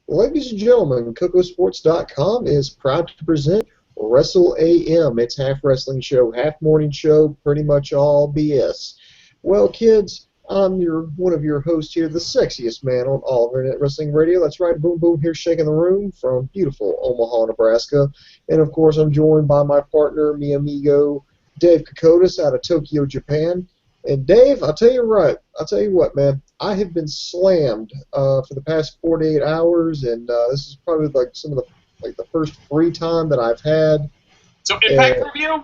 Ladies and gentlemen, CocoSports.com is proud to present Wrestle AM. It's half wrestling show, half morning show, pretty much all BS. Well, kids, I'm one of your hosts here, the sexiest man on all of Internet Wrestling Radio. That's right, Boom Boom here shaking the room from beautiful Omaha, Nebraska. And, of course, I'm joined by my partner, mi amigo, Dave Kokotis out of Tokyo, Japan. And Dave, I'll tell you what, man. I have been slammed for the past 48 hours, and this is probably like the first free time that I've had. So Impact review?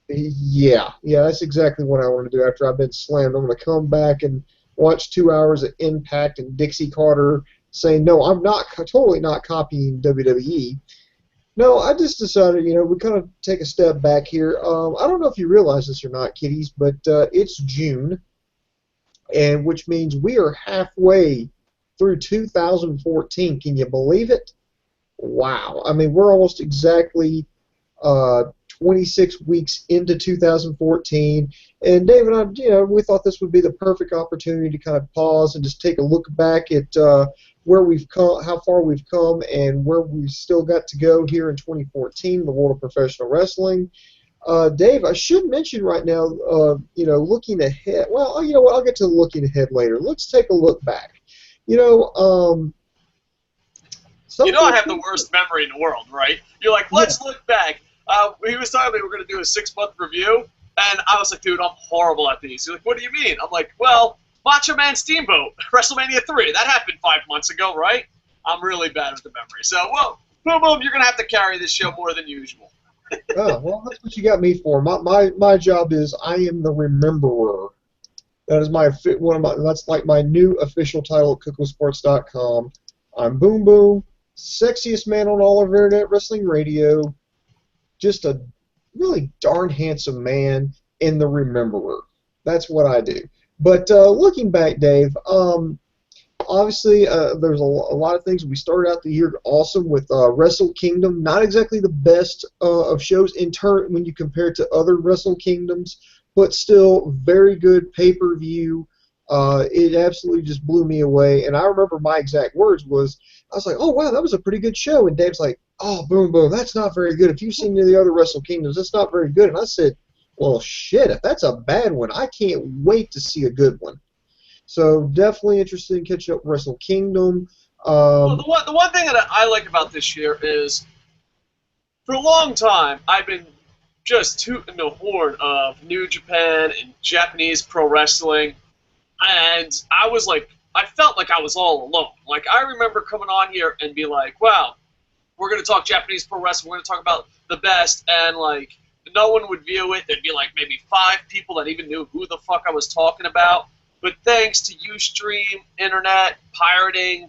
Yeah, that's exactly what I want to do after I've been slammed. I'm going to come back and watch 2 hours of Impact and Dixie Carter saying, no, I'm totally not copying WWE. No, I just decided, we kind of take a step back here. I don't know if you realize this or not, kiddies, but it's June, and which means we are halfway through 2014. Can you believe it? Wow. I mean, we're almost exactly 26 weeks into 2014, and Dave and I, we thought this would be the perfect opportunity to kind of pause and just take a look back at where we've come, how far we've come, and where we've still got to go here in 2014 in the world of professional wrestling. Dave, I should mention right now, looking ahead. Well, you know what? I'll get to looking ahead later. Let's take a look back. I have the worst memory in the world, right? You're like, let's look back. He was telling me we're going to do a 6-month review, and I was like, dude, I'm horrible at these. He's like, what do you mean? I'm like, well, Macho Man Steamboat, WrestleMania 3, that happened 5 months ago, right? I'm really bad with the memory. So, well, boom, boom, you're going to have to carry this show more than usual. Oh, well, that's what you got me for. My job is I am the rememberer. That is that's like my new official title at CocoSports.com. I'm Boom Boom, sexiest man on all of Internet Wrestling Radio, just a really darn handsome man in the rememberer. That's what I do. But looking back, Dave, obviously there's a lot of things. We started out the year awesome with Wrestle Kingdom. Not exactly the best of shows in turn when you compare it to other Wrestle Kingdoms, but still very good pay-per-view. It absolutely just blew me away. And I remember my exact words was, I was like, oh, wow, that was a pretty good show. And Dave's like, oh, Boom Boom, that's not very good. If you've seen any of the other Wrestle Kingdoms, that's not very good. And I said, well, shit, if that's a bad one, I can't wait to see a good one. So definitely interested in catching up with Wrestle Kingdom. Well, the one thing that I like about this year is, for a long time, I've been just tooting the horn of New Japan and Japanese pro wrestling, and I felt like I was all alone. Like, I remember coming on here and be like, wow, we're going to talk Japanese pro wrestling, we're going to talk about the best, and, like, no one would view it. There'd be, like, maybe 5 people that even knew who the fuck I was talking about. But thanks to Ustream, internet, pirating,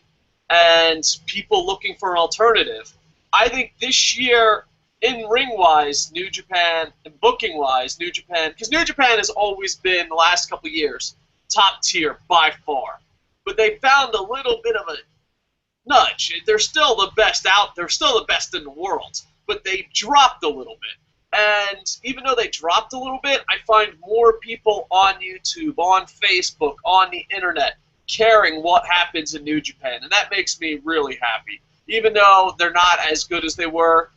and people looking for an alternative, I think this year, in ring-wise, New Japan, and booking-wise, New Japan, because New Japan has always been, the last couple of years, top tier by far. But they found a little bit of a nudge. They're still the best out. They're still the best in the world. But they dropped a little bit. And even though they dropped a little bit, I find more people on YouTube, on Facebook, on the internet, caring what happens in New Japan. And that makes me really happy. Even though they're not as good as they were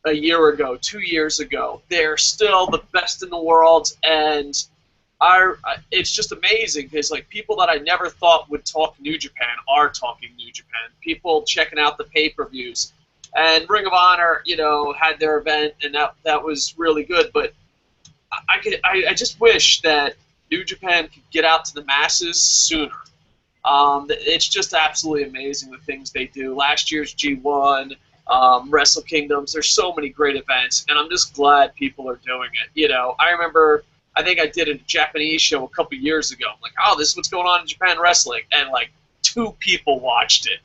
a year ago, 2 years ago, they're still the best in the world. And it's just amazing because, like, people that I never thought would talk New Japan are talking New Japan. People checking out the pay-per-views. And Ring of Honor, had their event, and that was really good. But I just wish that New Japan could get out to the masses sooner. It's just absolutely amazing the things they do. Last year's G1, Wrestle Kingdoms, there's so many great events, and I'm just glad people are doing it. I remember, I think I did a Japanese show a couple years ago. I'm like, oh, this is what's going on in Japan wrestling, and like 2 people watched it.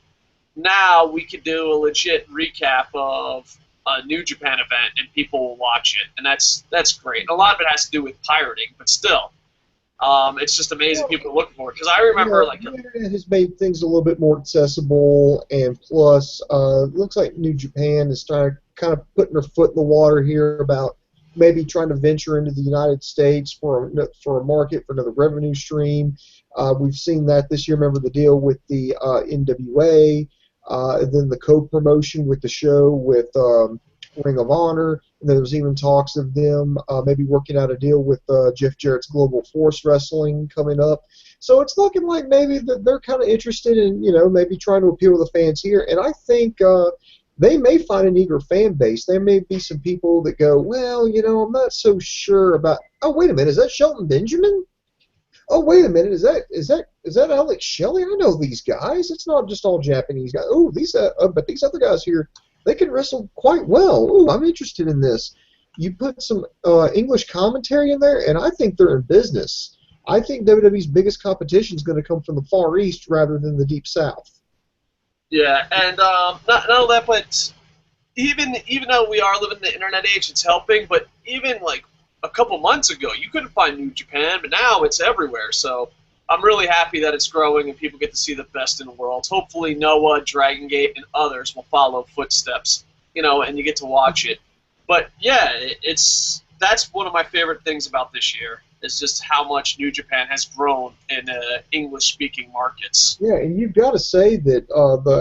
Now we could do a legit recap of a New Japan event, and people will watch it, and that's great. And a lot of it has to do with pirating, but still, it's just amazing people are looking for it. Because I remember, the internet has made things a little bit more accessible, and plus, it looks like New Japan is kind of putting their foot in the water here about maybe trying to venture into the United States for a market, for another revenue stream. We've seen that this year. Remember the deal with the NWA. And then the co-promotion with the show with Ring of Honor. And there was even talks of them maybe working out a deal with Jeff Jarrett's Global Force Wrestling coming up. So it's looking like maybe that they're kind of interested in, maybe trying to appeal to the fans here. And I think they may find an eager fan base. There may be some people that go, well, I'm not so sure about. Oh, wait a minute, is that Shelton Benjamin? Oh, wait a minute, is that Alex Shelley? I know these guys. It's not just all Japanese guys. Oh, but these other guys here, they can wrestle quite well. Oh, I'm interested in this. You put some English commentary in there, and I think they're in business. I think WWE's biggest competition is going to come from the Far East rather than the Deep South. Yeah, and not only that, but even though we are living in the internet age, it's helping. But even like a couple months ago, you couldn't find New Japan, but now it's everywhere. So I'm really happy that it's growing and people get to see the best in the world. Hopefully, Noah, Dragon Gate, and others will follow footsteps. And you get to watch it. But yeah, that's one of my favorite things about this year. Is just how much New Japan has grown in English-speaking markets. Yeah, and you've got to say that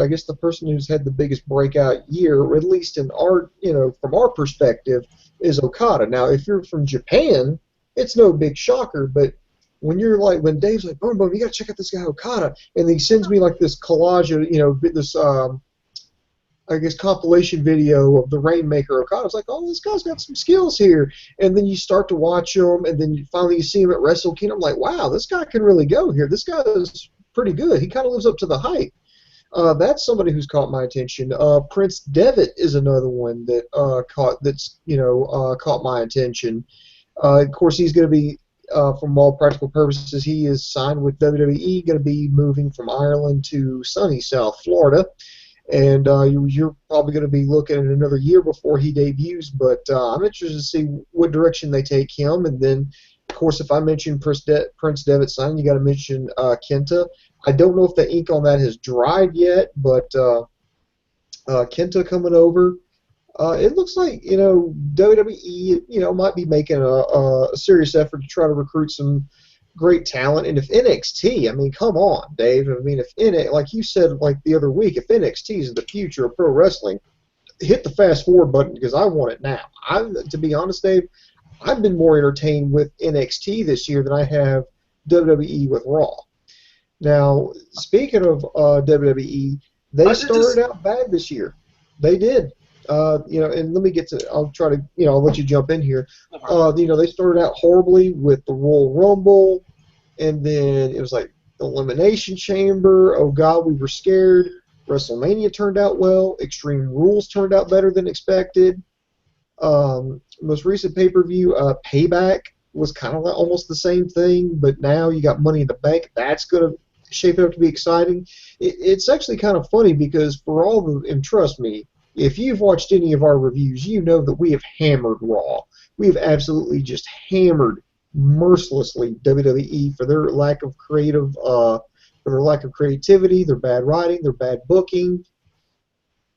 I guess the person who's had the biggest breakout year, or at least in our, from our perspective, is Okada. Now, if you're from Japan, it's no big shocker, but when Dave's like, boom, boom, you got to check out this guy Okada, and he sends me like this collage of, this I guess, compilation video of the Rainmaker Okada. It's like, oh, this guy's got some skills here. And then you start to watch him, and then you see him at Wrestle Kingdom. I'm like, wow, this guy can really go here. This guy is pretty good. He kind of lives up to the hype. That's somebody who's caught my attention. Prince Devitt is another one that caught my attention. Of course, he's going to be, from all practical purposes, he is signed with WWE, going to be moving from Ireland to sunny South Florida. And you're probably going to be looking at another year before he debuts, but I'm interested to see what direction they take him. And then, of course, if I mention Prince Devitt's signing, you got to mention Kenta. I don't know if the ink on that has dried yet, but Kenta coming over. It looks like WWE might be making a serious effort to try to recruit some great talent. And if NXT, I mean, come on, Dave. I mean, like you said, like the other week, if NXT is the future of pro wrestling, hit the fast forward button because I want it now. To be honest, Dave, I've been more entertained with NXT this year than I have WWE with Raw. Now, speaking of WWE, they started out bad this year. They did. And let me get to. I'll try to. I'll let you jump in here. They started out horribly with the Royal Rumble, and then it was like the Elimination Chamber. Oh God, we were scared. WrestleMania turned out well. Extreme Rules turned out better than expected. Most recent pay-per-view, Payback, was kind of like almost the same thing, but now you got Money in the Bank. That's going to shape it up to be exciting. It's actually kind of funny because and trust me, if you've watched any of our reviews, you know that we have hammered Raw. We have absolutely just hammered mercilessly WWE for their lack of creativity, their bad writing, their bad booking.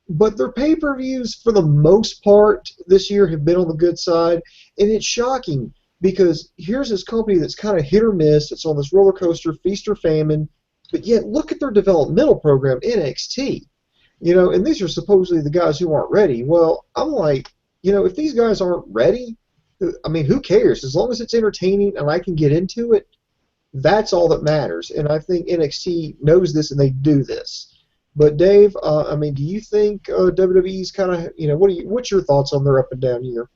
But their pay-per-views, for the most part, this year have been on the good side, and it's shocking because here's this company that's kind of hit or miss. It's on this roller coaster, feast or famine, but yet look at their developmental program, NXT. And these are supposedly the guys who aren't ready. Well, I'm like, if these guys aren't ready, I mean, who cares? As long as it's entertaining and I can get into it, that's all that matters. And I think NXT knows this and they do this. But Dave, I mean, do you think WWE's kind of, what's your thoughts on their up and down year?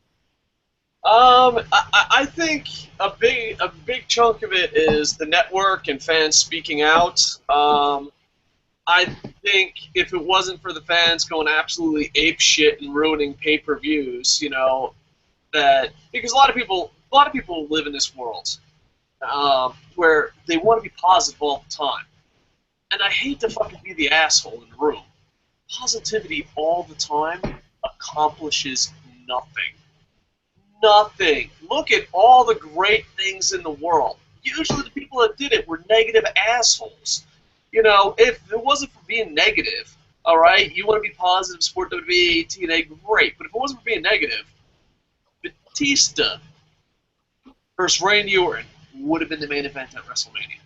I think a big chunk of it is the network and fans speaking out. I think if it wasn't for the fans going absolutely ape shit and ruining pay-per-views, that because a lot of people live in this world where they want to be positive all the time, and I hate to fucking be the asshole in the room. Positivity all the time accomplishes nothing. Nothing. Look at all the great things in the world. Usually the people that did it were negative assholes. If it wasn't for being negative, all right, you want to be positive, support WWE, TNA, great. But if it wasn't for being negative, Batista versus Randy Orton would have been the main event at WrestleMania.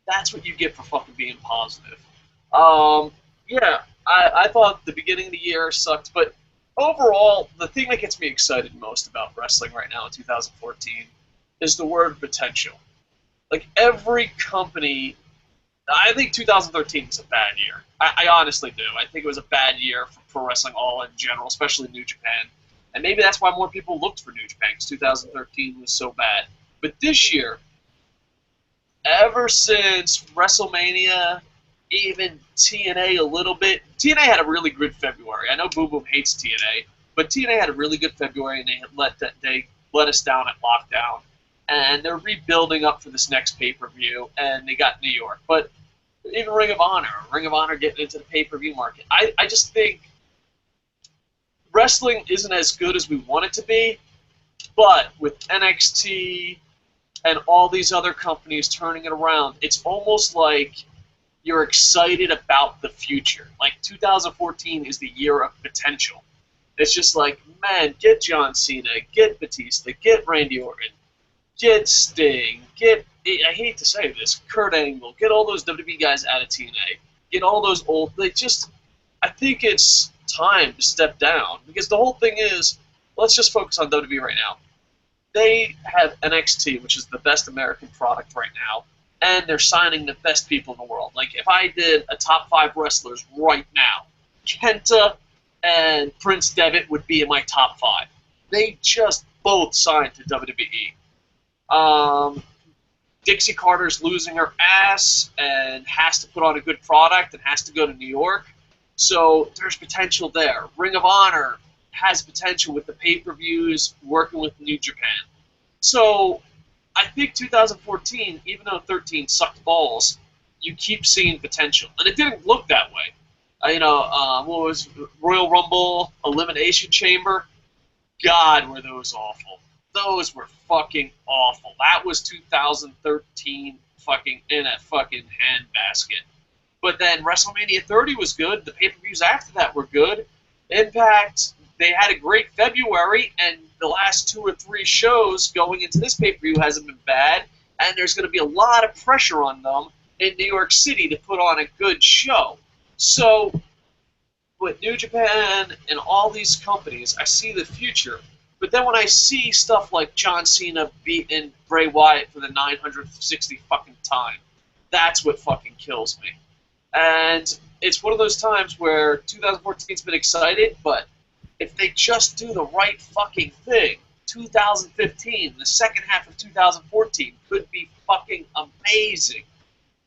That's what you get for fucking being positive. Yeah, I thought the beginning of the year sucked, but overall, the thing that gets me excited most about wrestling right now in 2014 is the word potential. Like every company, I think 2013 was a bad year. I honestly do. I think it was a bad year for pro wrestling all in general, especially New Japan. And maybe that's why more people looked for New Japan, because 2013 was so bad. But this year, ever since WrestleMania, even TNA a little bit. TNA had a really good February. I know Boom Boom hates TNA, but TNA had a really good February, and they let us down at lockdown. And they're rebuilding up for this next pay per view, and they got New York. But even Ring of Honor getting into the pay per view market. I just think wrestling isn't as good as we want it to be, but with NXT and all these other companies turning it around, it's almost like you're excited about the future. Like 2014 is the year of potential. It's just like, man, get John Cena, get Batista, get Randy Orton, get Sting, get, I hate to say this, Kurt Angle, get all those WWE guys out of TNA, get all those old, I think it's time to step down, because the whole thing is, let's just focus on WWE right now. They have NXT, which is the best American product right now, and they're signing the best people in the world. Like, if I did a top 5 wrestlers right now, Kenta and Prince Devitt would be in my top 5. They just both signed to WWE. Dixie Carter's losing her ass and has to put on a good product and has to go to New York. So there's potential there. Ring of Honor has potential with the pay-per-views, working with New Japan. So I think 2014, even though 13 sucked balls, you keep seeing potential. And it didn't look that way. What was Royal Rumble, Elimination Chamber? God, were those awful. Those were fucking awful. That was 2013 fucking in a fucking handbasket. But then WrestleMania 30 was good. The pay-per-views after that were good. Impact, they had a great February, and the last 2 or 3 shows going into this pay-per-view hasn't been bad, and there's going to be a lot of pressure on them in New York City to put on a good show. So, with New Japan and all these companies, I see the future. But then when I see stuff like John Cena beating Bray Wyatt for the 960 fucking time, that's what fucking kills me. And it's one of those times where 2014's been excited, but if they just do the right fucking thing, 2015, the second half of 2014, could be fucking amazing.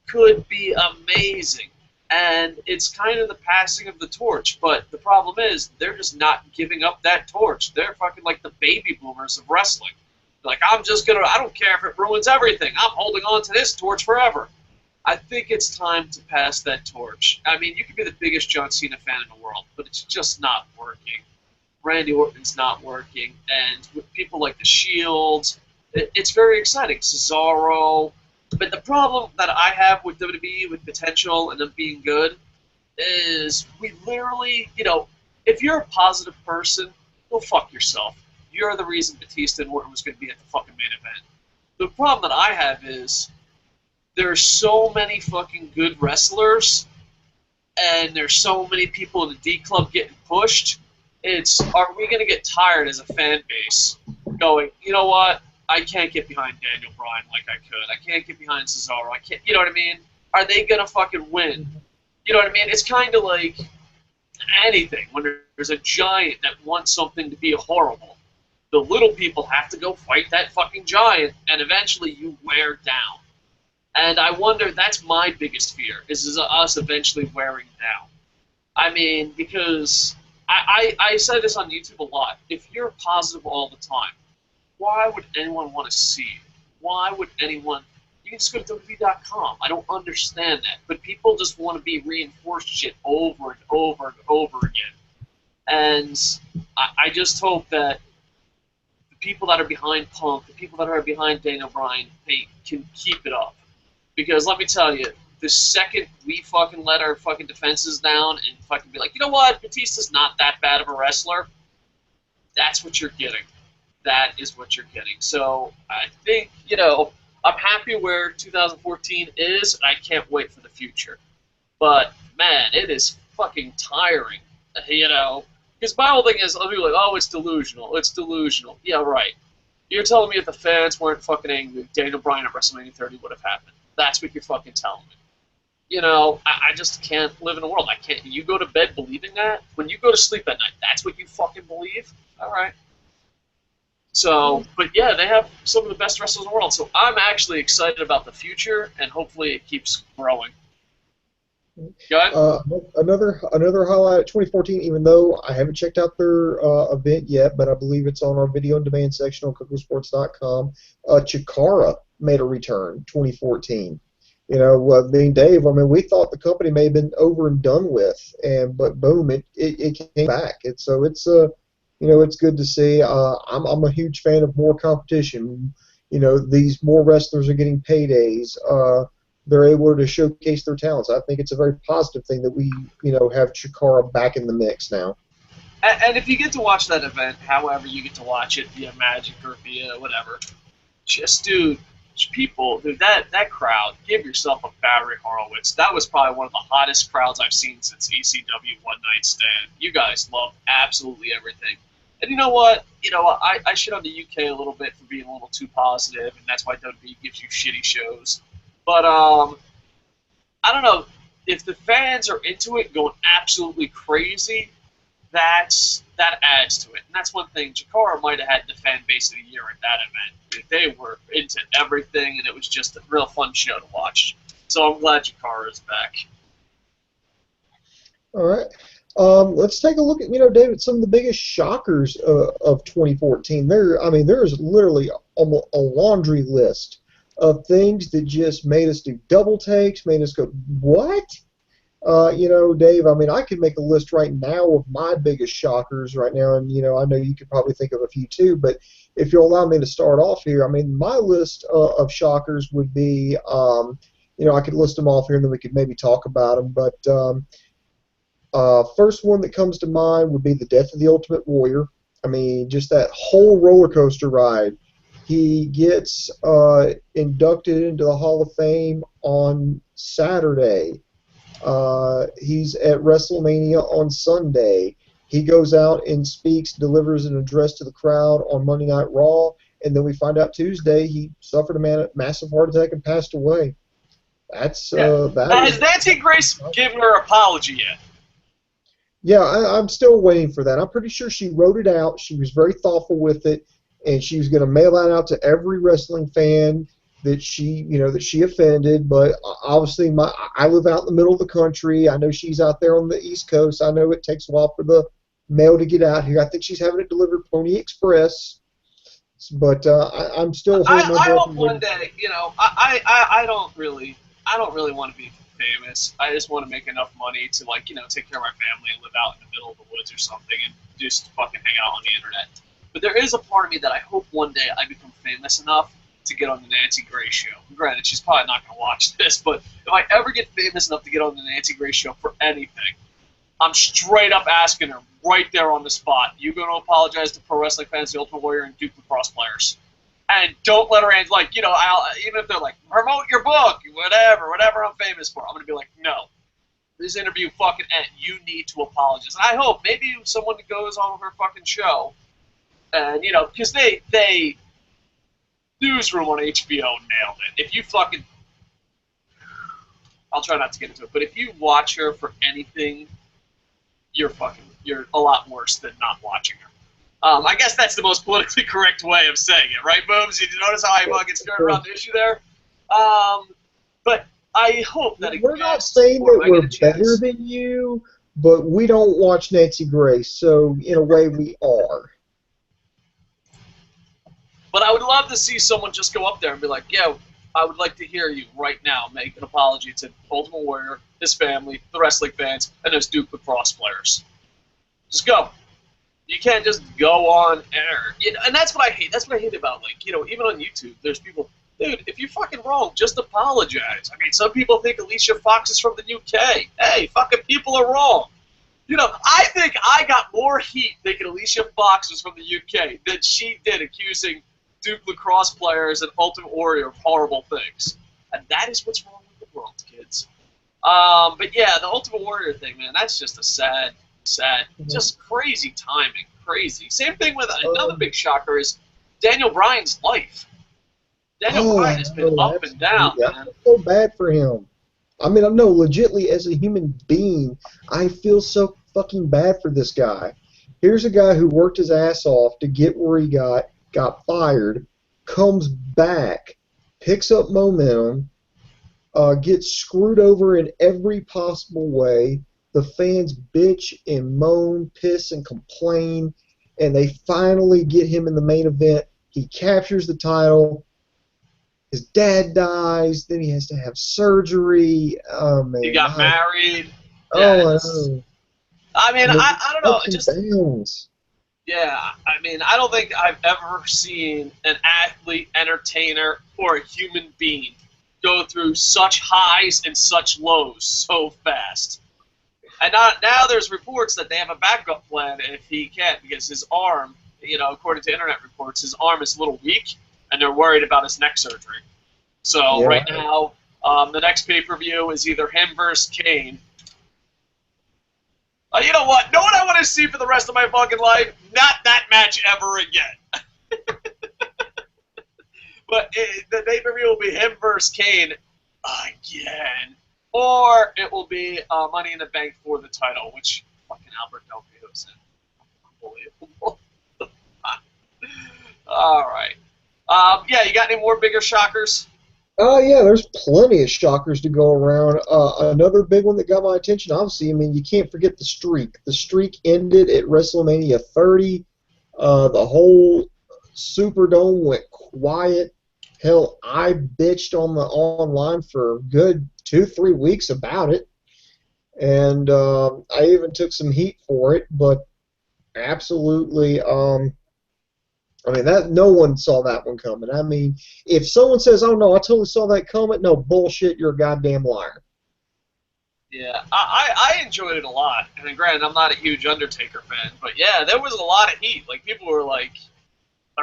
Could be amazing. And it's kind of the passing of the torch, but the problem is, they're just not giving up that torch. They're fucking like the baby boomers of wrestling. Like, I don't care if it ruins everything, I'm holding on to this torch forever. I think it's time to pass that torch. I mean, you could be the biggest John Cena fan in the world, but it's just not working. Randy Orton's not working, and with people like The Shield, it's very exciting. Cesaro. But the problem that I have with WWE, with potential and them being good, is we literally, if you're a positive person, go fuck yourself. You're the reason Batista and Orton was going to be at the fucking main event. The problem that I have is there's so many fucking good wrestlers, and there's so many people in the D Club getting pushed. Are we going to get tired as a fan base going, you know what? I can't get behind Daniel Bryan like I could. I can't get behind Cesaro. I can't. You know what I mean? Are they gonna fucking win? You know what I mean? It's kind of like anything when there's a giant that wants something to be horrible. The little people have to go fight that fucking giant, and eventually you wear down. And I wonder, that's my biggest fear, is us eventually wearing down. I mean, because I say this on YouTube a lot. If you're positive all the time, why would anyone want to see you? Why would anyone... You can just go to WWE.com. I don't understand that. But people just want to be reinforced shit over and over and over again. And I just hope that the people that are behind Punk, the people that are behind Daniel Bryan, they can keep it up. Because let me tell you, the second we fucking let our fucking defenses down and fucking be like, you know what, Batista's not that bad of a wrestler, that's what you're getting. That is what you're getting. So I think, I'm happy where 2014 is, and I can't wait for the future. But, man, it is fucking tiring, you know? Because my whole thing is, I'll be like, oh, it's delusional. It's delusional. Yeah, right. You're telling me if the fans weren't fucking angry, Daniel Bryan at WrestleMania 30 would have happened. That's what you're fucking telling me. You know, I just can't live in a world. I can't. You go to bed believing that? When you go to sleep at night, that's what you fucking believe? All right. So, but yeah, they have some of the best wrestlers in the world. So I'm actually excited about the future, and hopefully it keeps growing. Go ahead. Another highlight of 2014, even though I haven't checked out their event yet, but I believe it's on our video on demand section on CocoSports.com. Chikara made a return 2014. You know, being Dave, I mean, we thought the company may have been over and done with, but boom, it came back. You know, it's good to see. I'm a huge fan of more competition. You know, these more wrestlers are getting paydays. They're able to showcase their talents. I think it's a very positive thing that we, you know, have Chikara back in the mix now. And if you get to watch that event, however you get to watch it via Magic or via whatever, just dude, dude, that crowd, give yourself a Barry Horowitz. That was probably one of the hottest crowds I've seen since ECW One Night Stand. You guys love absolutely everything. And you know what? You know, I shit on the UK a little bit for being a little too positive, and that's why WWE gives you shitty shows. But I don't know, if the fans are into it, going absolutely crazy, that adds to it. And that's one thing. Chikara might have had the fan base of the year at that event. They were into everything, and it was just a real fun show to watch. So I'm glad Chikara is back. All right. Let's take a look at, you know, David, some of the biggest shockers of 2014. There's literally almost a laundry list of things that just made us do double takes, made us go, what? You know, Dave, I mean, I could make a list right now of my biggest shockers right now, and, you know, I know you could probably think of a few too, but if you'll allow me to start off here, I mean, my list of shockers would be, you know, I could list them off here and then we could maybe talk about them, but first one that comes to mind would be the death of the Ultimate Warrior. I mean, just that whole roller coaster ride. He gets inducted into the Hall of Fame on Saturday. He's at WrestleMania on Sunday. He goes out and speaks, delivers an address to the crowd on Monday Night Raw, and then we find out Tuesday he suffered a massive heart attack and passed away. Has Nancy Grace given her apology yet? Yeah, I'm still waiting for that. I'm pretty sure she wrote it out. She was very thoughtful with it, and she was going to mail that out to every wrestling fan that she offended. But obviously, I live out in the middle of the country. I know she's out there on the East Coast. I know it takes a while for the mail to get out here. I think she's having it delivered Pony Express. But I'm still holding my breath. I hope one day, you know, I don't really want to be famous. I just want to make enough money to, like, you know, take care of my family and live out in the middle of the woods or something and just fucking hang out on the internet. But there is a part of me that I hope one day I become famous enough to get on the Nancy Grace show. Granted, she's probably not going to watch this, but if I ever get famous enough to get on the Nancy Grace show for anything, I'm straight up asking her right there on the spot, you going to apologize to pro wrestling fans, the Ultimate Warrior, and Duke Lacrosse players? And don't let her, like, you know, even if they're like, promote your book, whatever I'm famous for, I'm going to be like, no. This interview fucking ends. You need to apologize. And I hope maybe someone goes on her fucking show, and, you know, because they Newsroom on HBO nailed it. If you fucking, I'll try not to get into it, but if you watch her for anything, you're a lot worse than not watching her. I guess that's the most politically correct way of saying it, right, Booms? Did you notice how I fucking skirted around the issue there? But I hope that we're not saying that we're better than you, but we don't watch Nancy Grace, so in a way we are. But I would love to see someone just go up there and be like, yeah, I would like to hear you right now make an apology to Ultimate Warrior, his family, the wrestling fans, and those Duke Lacrosse players. Just go. You can't just go on air. You know, and that's what I hate. That's what I hate about, like, you know, even on YouTube, there's people, dude, if you're fucking wrong, just apologize. I mean, some people think Alicia Fox is from the UK. Hey, fucking people are wrong. You know, I think I got more heat thinking Alicia Fox was from the UK than she did accusing Duke Lacrosse players and Ultimate Warrior of horrible things. And that is what's wrong with the world, kids. But yeah, the Ultimate Warrior thing, man, that's just a sad, just crazy timing, crazy. Same thing with another big shocker is Daniel Bryan's life. Daniel Oh, Bryan I has been know, up and down, absolutely. I man. feel so bad for him. I mean, I know, legitly, as a human being, I feel so fucking bad for this guy. Here's a guy who worked his ass off to get where he got fired, comes back, picks up momentum, gets screwed over in every possible way. The fans bitch and moan, piss and complain, and they finally get him in the main event. He captures the title. His dad dies. Then he has to have surgery. Oh He man, got married. Yeah, oh I it's, know. I mean, I mean, I don't know. ups It and just downs. yeah. I mean, I don't think I've ever seen an athlete, entertainer, or a human being go through such highs and such lows so fast. And now there's reports that they have a backup plan if he can't because his arm, according to internet reports, his arm is a little weak, and they're worried about his neck surgery. So Yeah. right now, the next pay-per-view is either him versus Kane. You know what? Know what I want to see for the rest of my fucking life? Not that match ever again. But the pay-per-view will be him versus Kane again. Or it will be Money in the Bank for the title, which fucking Alberto Del Rio is in. Unbelievable. All right. Yeah, you got any more bigger shockers? Oh yeah, there's plenty of shockers to go around. Another big one that got my attention, obviously, I mean, you can't forget the streak. The streak ended at WrestleMania 30. The whole Superdome went quiet. Hell, I bitched on the online for a good 2, 3 weeks about it, and I even took some heat for it. But absolutely, I mean, that no one saw that one coming. I mean, if someone says, "Oh no, I totally saw that coming," no bullshit, you're a goddamn liar. Yeah, I enjoyed it a lot. And then, granted, I'm not a huge Undertaker fan, but yeah, there was a lot of heat. Like, people were like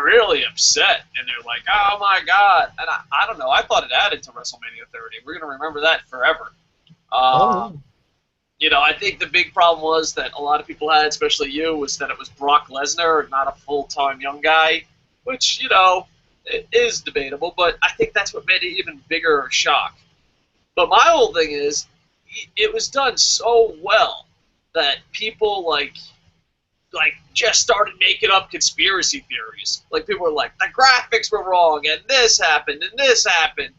really upset, and they're like, "Oh my god!" And I don't know. I thought it added to WrestleMania 30. We're gonna remember that forever. Oh, Um, I think the big problem was that a lot of people had, especially you, was that it was Brock Lesnar, not a full-time young guy, which, it is debatable, but I think that's what made it even bigger shock. But my whole thing is, it was done so well that people, just started making up conspiracy theories. Like, people were like, the graphics were wrong, and this happened, and this happened.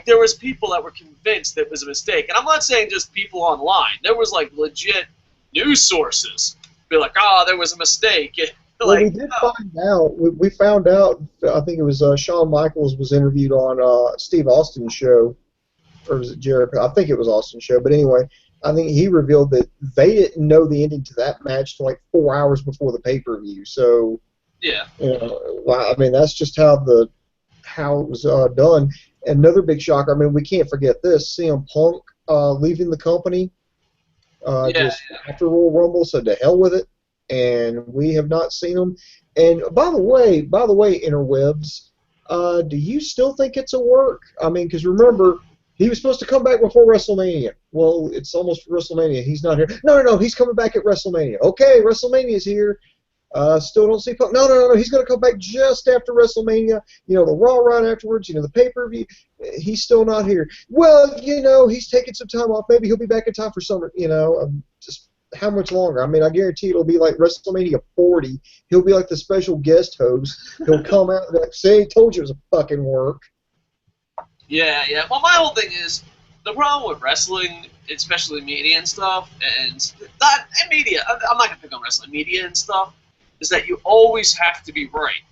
There was people that were convinced it was a mistake. And I'm not saying just people online. There was, legit news sources be like, oh, there was a mistake. well, we Like, did no. find out. We found out. I think it was Shawn Michaels was interviewed on Steve Austin's show, or was it Jericho? I think it was Austin's show. But anyway, I think he revealed that they didn't know the ending to that match till like 4 hours before the pay-per-view. So, Yeah. I mean, that's just how it was done. Another big shocker. I mean, we can't forget this: CM Punk leaving the company Yeah. just after Royal Rumble. So to hell with it, and we have not seen him. And by the way, interwebs, do you still think it's a work? I mean, because remember, he was supposed to come back before WrestleMania. Well, it's almost WrestleMania. He's not here. No. He's coming back at WrestleMania. Okay, WrestleMania's here. Still don't see Punk. No. He's going to come back just after WrestleMania. The Raw right afterwards. The pay-per-view. He's still not here. Well, he's taking some time off. Maybe he'll be back in time for summer. Just how much longer? I mean, I guarantee it'll be like WrestleMania 40. He'll be like the special guest host. He'll come out and be like, "Say, told you it was a fucking work." Yeah. Well, my whole thing is, the problem with wrestling, especially media and stuff, and media, I'm not going to pick on wrestling, media and stuff, is that you always have to be right.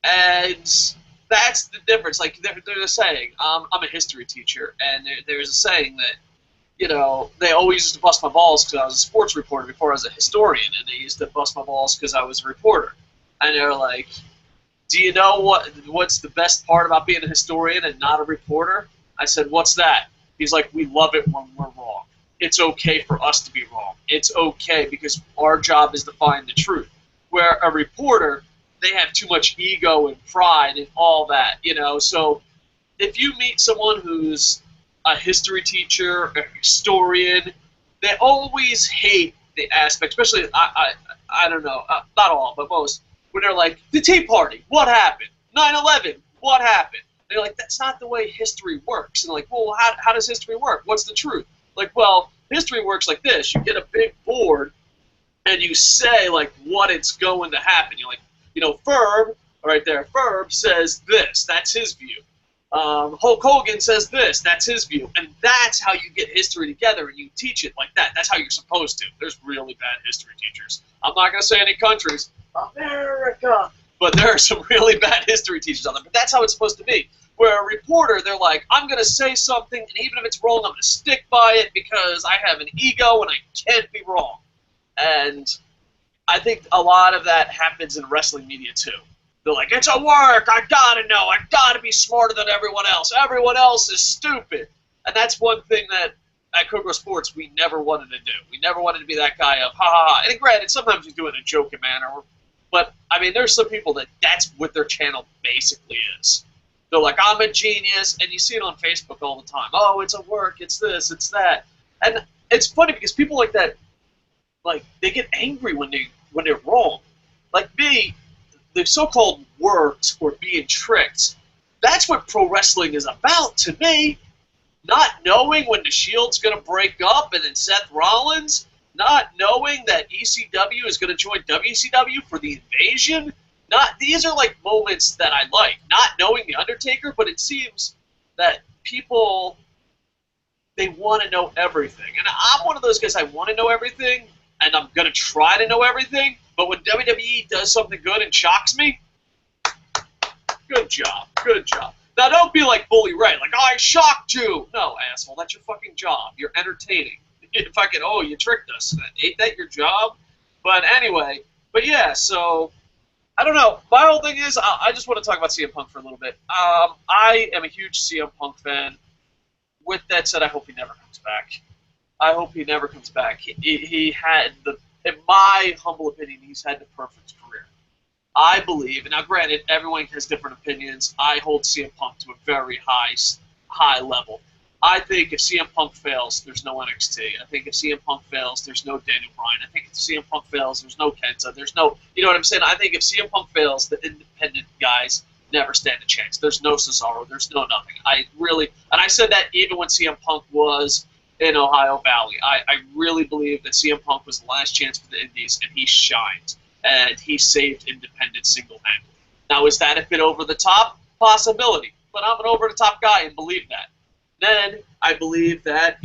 And that's the difference. Like, there's a saying, I'm a history teacher, and there's a saying that, they always used to bust my balls because I was a sports reporter before I was a historian, and they used to bust my balls because I was a reporter. And they're like, do you know what's the best part about being a historian and not a reporter? I said, what's that? He's like, we love it when we're wrong. It's okay for us to be wrong. It's okay because our job is to find the truth. Where a reporter, they have too much ego and pride and all that, So if you meet someone who's a history teacher, a historian, they always hate the aspect, especially, I don't know, not all, but most, when they're like, the Tea Party, what happened? 9/11, what happened? They're like, that's not the way history works. And they're like, well, how does history work? What's the truth? Like, well, history works like this. You get a big board, and you say, like, what it's going to happen. You're like, Ferb, right there, Ferb says this. That's his view. Hulk Hogan says this. That's his view. And that's how you get history together, and you teach it like that. That's how you're supposed to. There's really bad history teachers. I'm not going to say any countries. America. But there are some really bad history teachers out there. But that's how it's supposed to be. Where a reporter, they're like, I'm going to say something, and even if it's wrong, I'm going to stick by it because I have an ego and I can't be wrong. And I think a lot of that happens in wrestling media, too. They're like, it's a work, I gotta know, I gotta be smarter than everyone else is stupid. And that's one thing that at Coco Sports we never wanted to do. We never wanted to be that guy of, ha ha ha. And granted, sometimes you do it in a joking manner, but, I mean, there's some people that's what their channel basically is. They're like, I'm a genius, and you see it on Facebook all the time. Oh, it's a work, it's this, it's that. And it's funny because people like that, like, they get angry when they're wrong. Like me, the so-called worked or being tricked, that's what pro wrestling is about to me. Not knowing when the Shield's going to break up and then Seth Rollins, not knowing that ECW is going to join WCW for the invasion. These are like moments that I like. Not knowing The Undertaker, but it seems that people, they want to know everything. And I'm one of those guys, I want to know everything, and I'm going to try to know everything. But when WWE does something good and shocks me, good job, good job. Now don't be like Bully Ray, like, oh, I shocked you. No, asshole, that's your fucking job. You're entertaining. You tricked us. Ain't that your job? But anyway, so, I don't know. My whole thing is, I just want to talk about CM Punk for a little bit. I am a huge CM Punk fan. With that said, I hope he never comes back. I hope he never comes back. He had in my humble opinion, he's had the perfect career. I believe, and now granted, everyone has different opinions. I hold CM Punk to a very high level. I think if CM Punk fails, there's no NXT. I think if CM Punk fails, there's no Daniel Bryan. I think if CM Punk fails, there's no Kenta. There's no, you know what I'm saying? I think if CM Punk fails, the independent guys never stand a chance. There's no Cesaro. There's no nothing. And I said that even when CM Punk was in Ohio Valley. I really believe that CM Punk was the last chance for the Indies, and he shined. And he saved independent single-handedly. Now, is that a bit over the top? Possibility. But I'm an over-the-top guy and believe that. Then I believe that,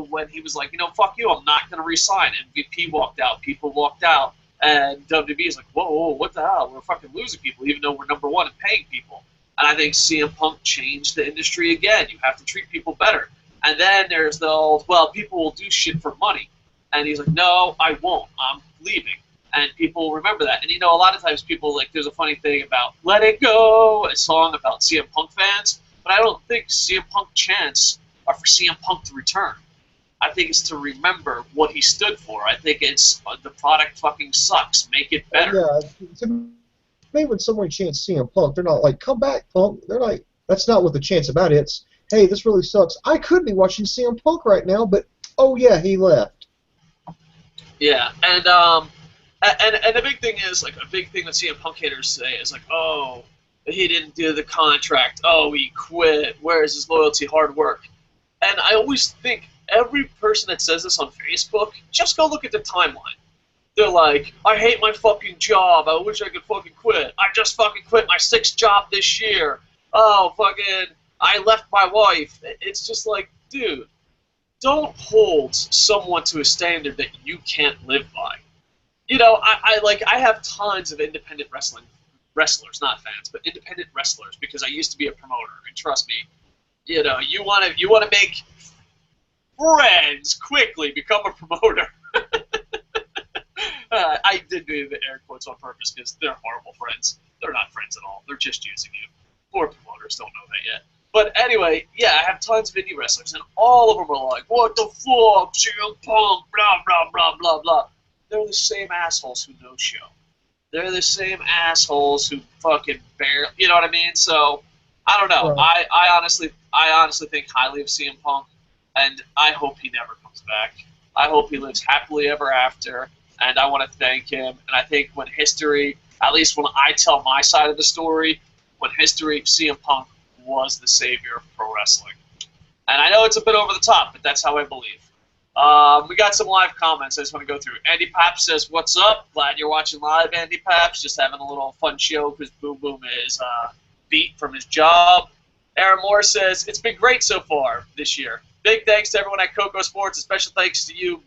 when he was like, fuck you, I'm not going to resign. MVP walked out. People walked out. And WWE is like, whoa, what the hell? We're fucking losing people, even though we're number one and paying people. And I think CM Punk changed the industry again. You have to treat people better. And then there's the old, well, people will do shit for money. And he's like, no, I won't. I'm leaving. And people remember that. And, a lot of times people, like, there's a funny thing about Let It Go, a song about CM Punk fans. But I don't think CM Punk chants are for CM Punk to return. I think it's to remember what he stood for. I think it's the product fucking sucks. Make it better. Yeah, to me, when someone chants CM Punk, they're not like, come back, Punk. They're like, that's not what the chant's about. It's, hey, this really sucks. I could be watching CM Punk right now, but, oh, yeah, he left. Yeah, and the big thing is, like, a big thing that CM Punk haters say is, like, oh, he didn't do the contract. Oh, he quit. Where is his loyalty, hard work? And I always think every person that says this on Facebook, just go look at the timeline. They're like, I hate my fucking job. I wish I could fucking quit. I just fucking quit my 6th job this year. Oh, fucking, I left my wife. It's just like, dude, don't hold someone to a standard that you can't live by. I have tons of independent wrestlers, not fans, but independent wrestlers, because I used to be a promoter, and trust me, you want to make friends quickly, become a promoter. I did do the air quotes on purpose because they're horrible friends. They're not friends at all. They're just using you. Poor promoters don't know that yet. But anyway, yeah, I have tons of indie wrestlers, and all of them are like, what the fuck, CM Punk, blah, blah, blah, blah, blah. They're the same assholes who no-show. They're the same assholes who fucking barely, you know what I mean? So, I don't know. Right. I honestly, I honestly think highly of CM Punk, and I hope he never comes back. I hope he lives happily ever after, and I want to thank him. And I think when history, at least when I tell my side of the story, when history, CM Punk was the savior of pro wrestling. And I know it's a bit over the top, but that's how I believe. We got some live comments I just want to go through. Andy Paps says, "What's up? Glad you're watching live, Andy Paps. Just having a little fun show because Boom Boom is beat from his job." Aaron Moore says, "It's been great so far this year. Big thanks to everyone at Coco Sports. A special thanks to you,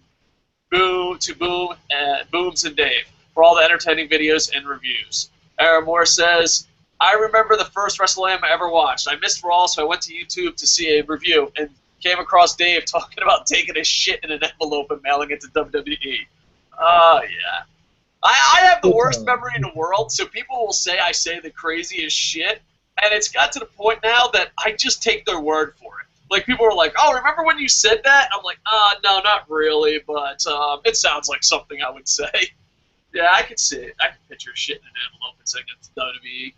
Booms and Dave, for all the entertaining videos and reviews." Aaron Moore says, "I remember the first WrestleMania I ever watched. I missed Raw, so I went to YouTube to see a review and came across Dave talking about taking a shit in an envelope and mailing it to WWE. Oh, yeah. I have the worst memory in the world, so people will say I say the craziest shit, and it's got to the point now that I just take their word for it. Like, people are like, "Oh, remember when you said that?" I'm like, no, not really, but it sounds like something I would say. Yeah, I could see it. I can picture shit in an envelope and saying it's WWE.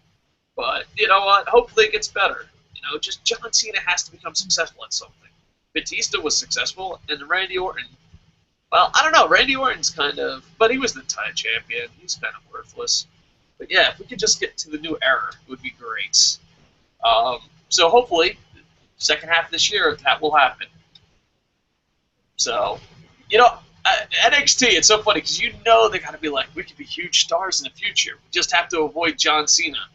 But, you know what? Hopefully it gets better. You know, just John Cena has to become successful at something. Batista was successful, and Randy Orton, well, I don't know. Randy Orton's kind of, but he was the entire champion. He's kind of worthless. But yeah, if we could just get to the new era, it would be great. So hopefully, second half of this year, that will happen. So, you know, NXT, it's so funny because you know they're gonna be like, we could be huge stars in the future. We just have to avoid John Cena.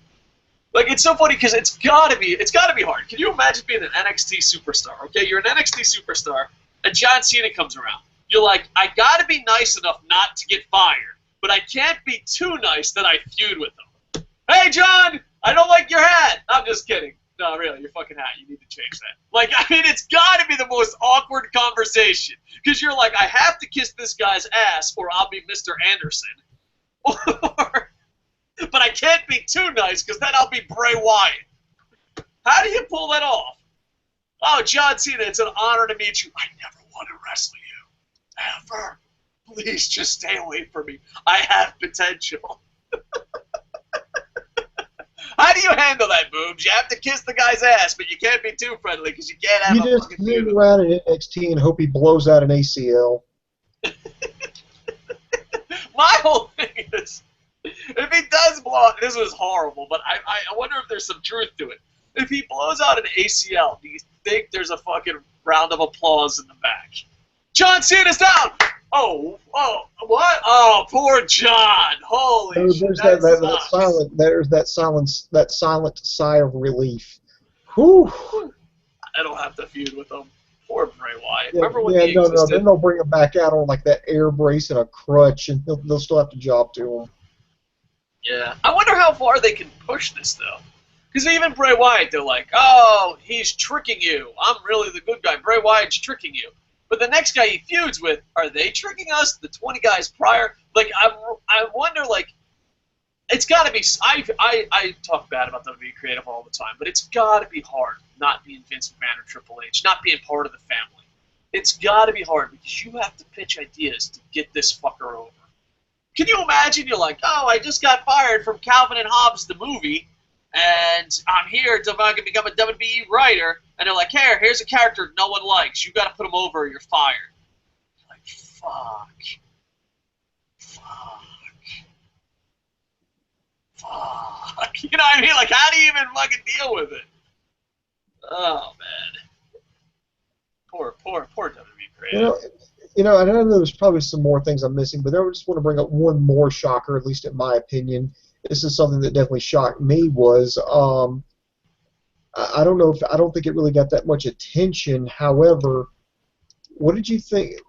Like, it's so funny because it's gotta be hard. Can you imagine being an NXT superstar? Okay, you're an NXT superstar, and John Cena comes around. You're like, I gotta be nice enough not to get fired, but I can't be too nice that I feud with him. "Hey, John, I don't like your hat." I'm just kidding. No, really, your fucking hat. You need to change that. Like, I mean, it's gotta be the most awkward conversation because you're like, I have to kiss this guy's ass, or I'll be Mr. Anderson, but I can't be too nice because then I'll be Bray Wyatt. How do you pull that off? "Oh, John Cena, it's an honor to meet you. I never want to wrestle you. Ever. Please just stay away from me. I have potential." How do you handle that, Boobs? You have to kiss the guy's ass, but you can't be too friendly because you can't have You just hang around in NXT and hope he blows out an ACL. My whole thing is, if he does blow out, this was horrible, but I wonder if there's some truth to it. If he blows out an ACL, do you think there's a fucking round of applause in the back? "John Cena's down!" Oh, what? Oh, poor John! Holy shit! There's that silent sigh of relief. Whew. I don't have to feud with him. Poor Bray Wyatt. Yeah, Remember when he existed? No. Then they'll bring him back out on like that air brace and a crutch, and they'll still have to job to him. Yeah. I wonder how far they can push this though. Because even Bray Wyatt, they're like, "Oh, he's tricking you. I'm really the good guy. Bray Wyatt's tricking you." But the next guy he feuds with, are they tricking us? The 20 guys prior? Like, I wonder, like, it's got to be, I talk bad about WWE Creative all the time, but it's got to be hard not being Vince McMahon or Triple H, not being part of the family. It's got to be hard because you have to pitch ideas to get this fucker over. Can you imagine? You're like, "Oh, I just got fired from Calvin and Hobbes, the movie, and I'm here to become a WWE writer." And they're like, here's a character no one likes. You got to put him over or you're fired. You're like, fuck. You know what I mean? Like, how do you even fucking deal with it? Oh, man. Poor WWE Creative. You know, I know there's probably some more things I'm missing, but I just want to bring up one more shocker, at least in my opinion. This is something that definitely shocked me. Was I don't think it really got that much attention. However, what did you think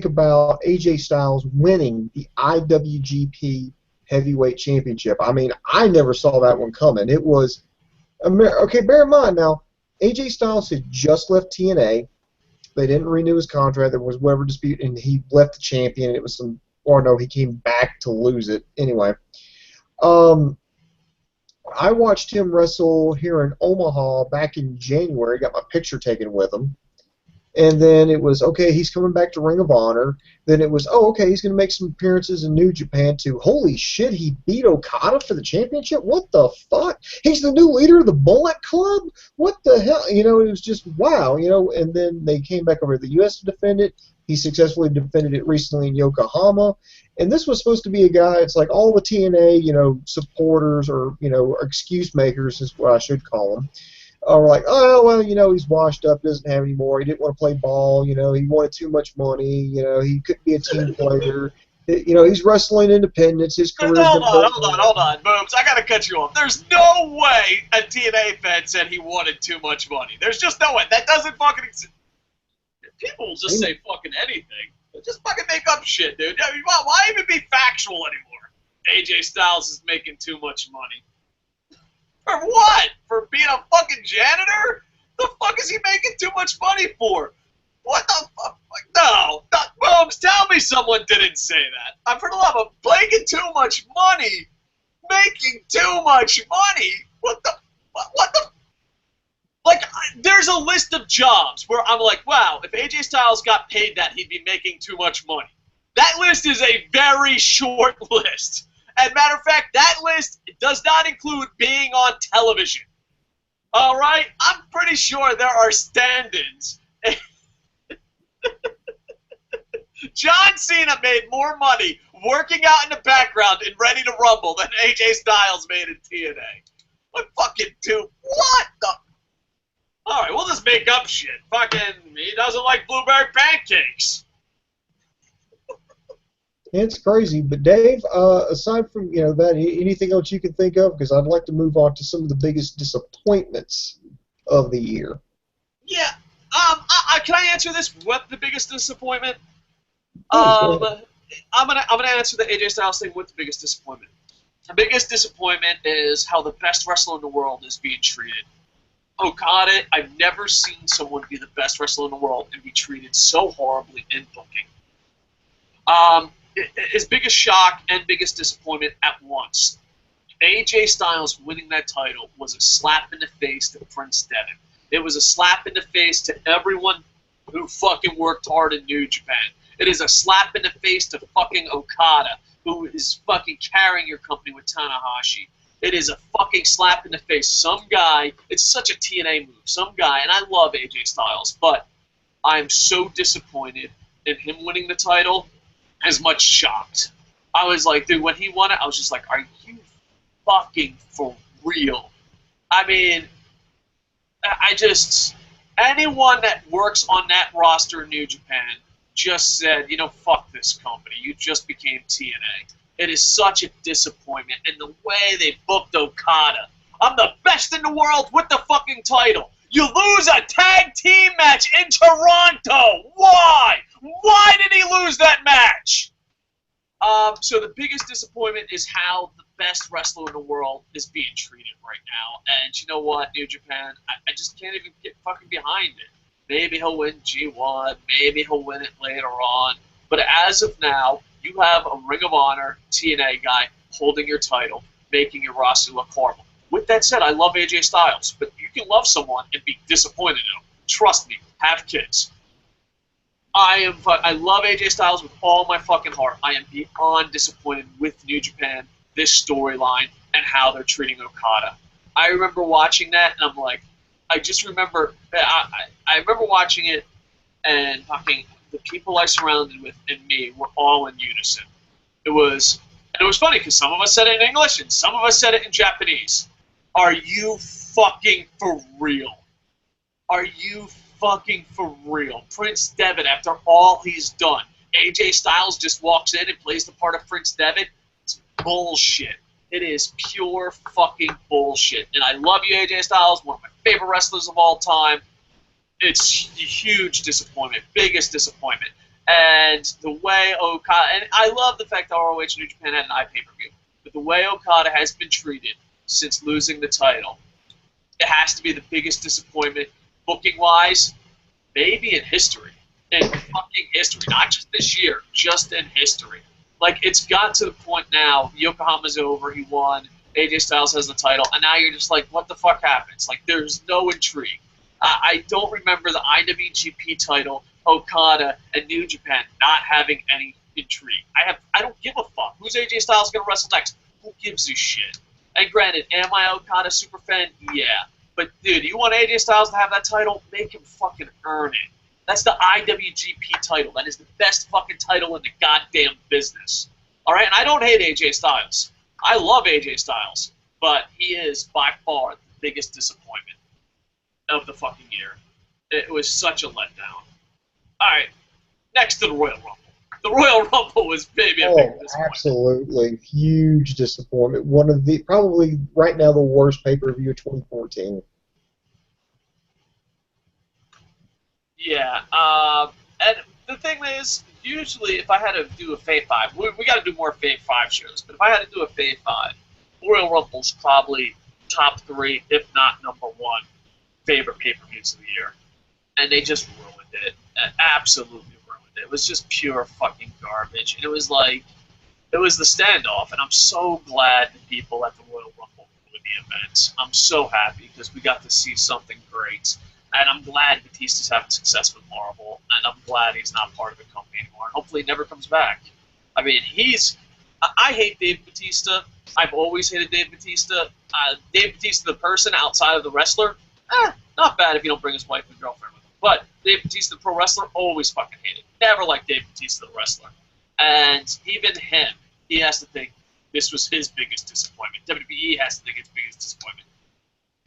about AJ Styles winning the IWGP Heavyweight Championship? I mean, I never saw that one coming. It was okay. Bear in mind now, AJ Styles had just left TNA. They didn't renew his contract. There was whatever dispute, and he left the champion. And it was he came back to lose it anyway. I watched him wrestle here in Omaha back in January. Got my picture taken with him. And then it was, okay, he's coming back to Ring of Honor. Then it was, oh, okay, he's going to make some appearances in New Japan too. Holy shit, he beat Okada for the championship? What the fuck? He's the new leader of the Bullet Club? What the hell? You know, it was just, wow, you know, and then they came back over to the U.S. to defend it. He successfully defended it recently in Yokohama. And this was supposed to be a guy, it's like all the TNA, you know, supporters or, you know, excuse makers is what I should call them. Or like, oh, well, you know, he's washed up, doesn't have any more. He didn't want to play ball. You know, he wanted too much money. You know, he couldn't be a team player. You know, he's wrestling independence. His career's Hold been on, Booms. I gotta cut you off. There's no way a TNA fan said he wanted too much money. There's just no way. That doesn't fucking exist. People will just say fucking anything. Just fucking make up shit, dude. I mean, why even be factual anymore? AJ Styles is making too much money. For what? For being a fucking janitor? The fuck is he making too much money for? What the fuck? No. Booms, tell me someone didn't say that. I'm for the love of making too much money. Making too much money? What the? Like, there's a list of jobs where I'm like, wow, if AJ Styles got paid that, he'd be making too much money. That list is a very short list. As a matter of fact, that list does not include being on television. All right? I'm pretty sure there are stand-ins. John Cena made more money working out in the background and Ready to Rumble than AJ Styles made in TNA. What fucking dude? What the? All right, we'll just make up shit. Fucking, he doesn't like blueberry pancakes. It's crazy, but Dave, aside from that, anything else you can think of? Because I'd like to move on to some of the biggest disappointments of the year. Yeah. Can I answer this? What the biggest disappointment? Please, I'm gonna answer the AJ Styles thing with the biggest disappointment. The biggest disappointment is how the best wrestler in the world is being treated. Okada, I've never seen someone be the best wrestler in the world and be treated so horribly in booking. His biggest shock and biggest disappointment at once. AJ Styles winning that title was a slap in the face to Prince Devitt. It was a slap in the face to everyone who fucking worked hard in New Japan. It is a slap in the face to fucking Okada, who is fucking carrying your company with Tanahashi. It is a fucking slap in the face. Some guy, it's such a TNA move, some guy, and I love AJ Styles, but I'm so disappointed in him winning the title, as much shocked. I was like, dude, when he won it, I was just like, are you fucking for real? I mean, anyone that works on that roster in New Japan just said, fuck this company. You just became TNA. It is such a disappointment. And the way they booked Okada. I'm the best in the world with the fucking title. You lose a tag team match in Toronto. Why? Why did he lose that match? So the biggest disappointment is how the best wrestler in the world is being treated right now. And you know what, New Japan? I just can't even get fucking behind it. Maybe he'll win G1. Maybe he'll win it later on. But as of now, you have a Ring of Honor TNA guy holding your title, making your roster look horrible. With that said, I love AJ Styles, but you can love someone and be disappointed in them. Trust me, have kids. I love AJ Styles with all my fucking heart. I am beyond disappointed with New Japan, this storyline, and how they're treating Okada. I remember watching that, and I'm like, I remember watching it, and fucking the people I surrounded with and me were all in unison. It was funny because some of us said it in English and some of us said it in Japanese. Are you fucking for real? Are you fucking for real? Prince Devitt, after all he's done, AJ Styles just walks in and plays the part of Prince Devitt? It's bullshit. It is pure fucking bullshit. And I love you, AJ Styles, one of my favorite wrestlers of all time. It's a huge disappointment, biggest disappointment. And the way Okada, and I love the fact that ROH New Japan had an pay-per-view, but the way Okada has been treated since losing the title, it has to be the biggest disappointment, booking-wise, maybe in history. In fucking history. Not just this year, just in history. Like, it's got to the point now, Yokohama's over, he won, AJ Styles has the title, and now you're just like, what the fuck happens? Like, there's no intrigue. I don't remember the IWGP title, Okada, and New Japan not having any intrigue. I don't give a fuck. Who's AJ Styles going to wrestle next? Who gives a shit? And granted, am I Okada super fan? Yeah. But, dude, you want AJ Styles to have that title? Make him fucking earn it. That's the IWGP title. That is the best fucking title in the goddamn business. All right? And I don't hate AJ Styles. I love AJ Styles. But he is, by far, the biggest disappointment of the fucking year. It was such a letdown. All right. Next to the Royal Rumble. The Royal Rumble was maybe a big disappointment. Absolutely. Huge disappointment. One of the, probably right now, the worst pay-per-view of 2014. Yeah. And the thing is, usually if I had to do a Fave 5, we got to do more Fave 5 shows, but if I had to do a Fave 5, Royal Rumble's probably top 3, if not number 1, favorite pay-per-views of the year. And they just ruined it. Absolutely ruined it. It was just pure fucking garbage. And it was like, it was the standoff, and I'm so glad the people at the Royal Rumble ruined the event. I'm so happy because we got to see something great. And I'm glad Batista's having success with Marvel, and I'm glad he's not part of the company anymore. And hopefully he never comes back. I mean, I hate Dave Batista. I've always hated Dave Batista. Dave Batista, the person outside of the wrestler, not bad if you don't bring his wife and girlfriend with him. But Dave Batista, the pro wrestler, always fucking hated. Never liked Dave Batista, the wrestler. And even him, he has to think this was his biggest disappointment. WWE has to think it's biggest disappointment.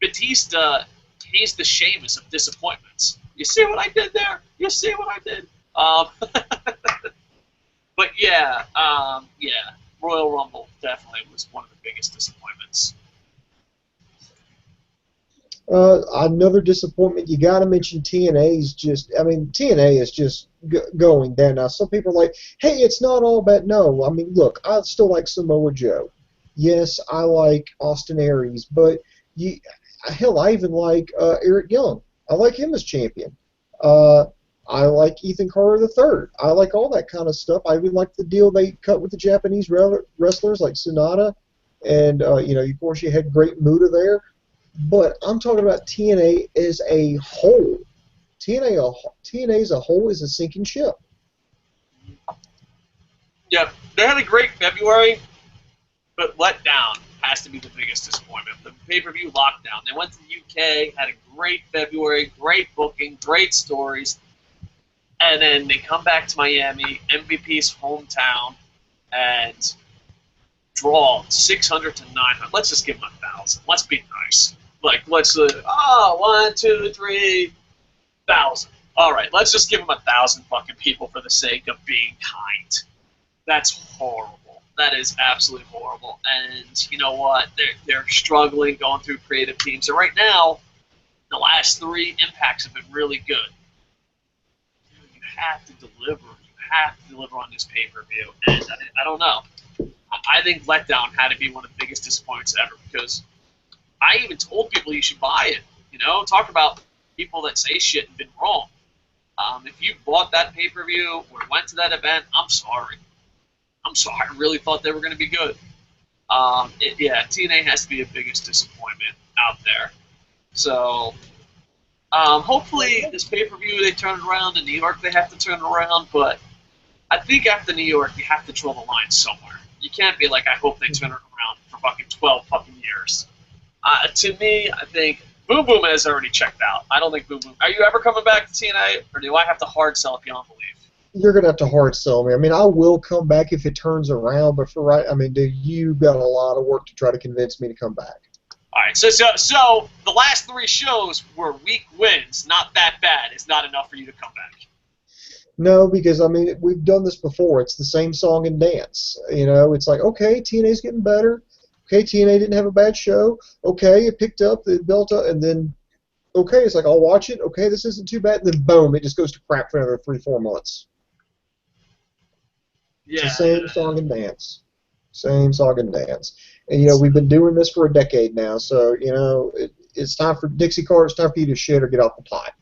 Batista, he's the Sheamus of disappointments. You see what I did there? You see what I did? But yeah, Royal Rumble definitely was one of the biggest disappointments. Another disappointment, you got to mention TNA's just, I mean, TNA is just going down. Now, some people are like, hey, it's not all bad. No, I mean, look, I still like Samoa Joe. Yes, I like Austin Aries, but hell, I even like Eric Young. I like him as champion. I like Ethan Carter III. I like all that kind of stuff. I even like the deal they cut with the Japanese wrestlers like Sonata. And, of course, you had Great Muta there. But I'm talking about TNA as a whole. TNA as a whole is a sinking ship. Yeah, they had a great February, but letdown has to be the biggest disappointment. The pay-per-view lockdown. They went to the UK, had a great February, great booking, great stories, and then they come back to Miami, MVP's hometown, and draw 600 to 900. Let's just give them 1,000. Let's be nice. Like, let's 1, 2, 3, 1,000. All right, let's just give them 1,000 fucking people for the sake of being kind. That's horrible. That is absolutely horrible. And you know what? They're struggling, going through creative teams. And right now, the last 3 impacts have been really good. You have to deliver. You have to deliver on this pay-per-view. And I don't know. I think letdown had to be one of the biggest disappointments ever because I even told people you should buy it. Talk about people that say shit and been wrong. If you bought that pay-per-view or went to that event, I'm sorry. I'm sorry. I really thought they were going to be good. TNA has to be the biggest disappointment out there. So, hopefully this pay-per-view they turn it around. In New York they have to turn it around, but I think after New York you have to draw the line somewhere. You can't be like, I hope they turn it around for fucking 12 fucking years. To me, I think Boom Boom has already checked out. I don't think Boom Boom. Are you ever coming back to TNA, or do I have to hard sell if you don't believe? You're gonna have to hard sell me. I mean, I will come back if it turns around, but dude, you got a lot of work to try to convince me to come back. All right, so the last 3 shows were weak wins. Not that bad. It's not enough for you to come back. No, because, I mean, we've done this before. It's the same song and dance. It's like, okay, TNA's getting better. Okay, TNA didn't have a bad show. Okay, it picked up, it built up, and then, okay, it's like, I'll watch it. Okay, this isn't too bad. And then, boom, it just goes to crap for another 3-4 months. Yeah. It's the same song and dance. Same song and dance. And, we've been doing this for a decade now, so, it's time for Dixie Carter, it's time for you to shit or get off the pot.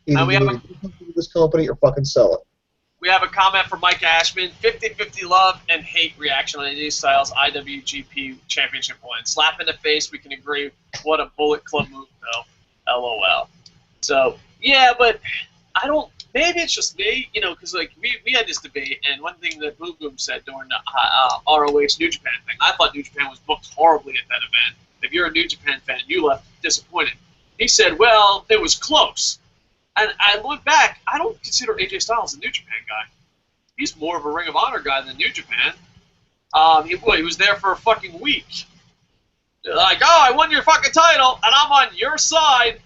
Either you need to do something with this company or fucking sell it. We have a comment from Mike Ashman. 50-50 love and hate reaction on AJ Styles' IWGP Championship win. Slap in the face, we can agree. What a Bullet Club move, though. LOL. So yeah, but I don't. Maybe it's just me, because like we had this debate, and one thing that Boom Boom said during the ROH New Japan thing, I thought New Japan was booked horribly at that event. If you're a New Japan fan, you left disappointed. He said, "Well, it was close." And I look back, I don't consider AJ Styles a New Japan guy. He's more of a Ring of Honor guy than New Japan. He was there for a fucking week. They're like, oh, I won your fucking title, and I'm on your side.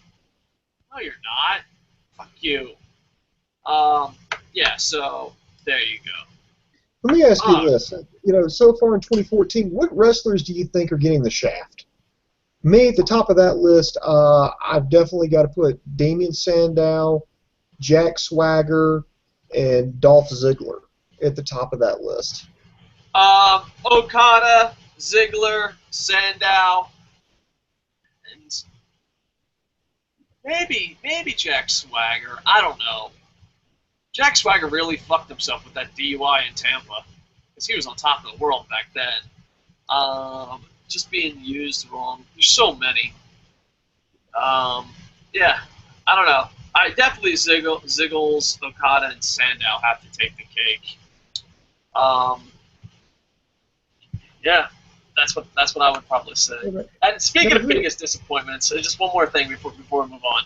No, you're not. Fuck you. Yeah, so there you go. Let me ask you this. So far in 2014, what wrestlers do you think are getting the shaft? Me, at the top of that list, I've definitely got to put Damien Sandow, Jack Swagger, and Dolph Ziggler at the top of that list. Okada, Ziggler, Sandow, and maybe Jack Swagger. I don't know. Jack Swagger really fucked himself with that DUI in Tampa, because he was on top of the world back then. Just being used wrong. There's so many. Yeah, I don't know. I definitely Ziggles, Okada, and Sandow have to take the cake. Yeah, that's what I would probably say. And speaking of biggest disappointments, just one more thing before we move on.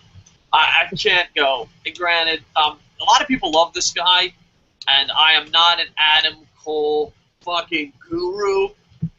I can't go. And granted, a lot of people love this guy, and I am not an Adam Cole fucking guru,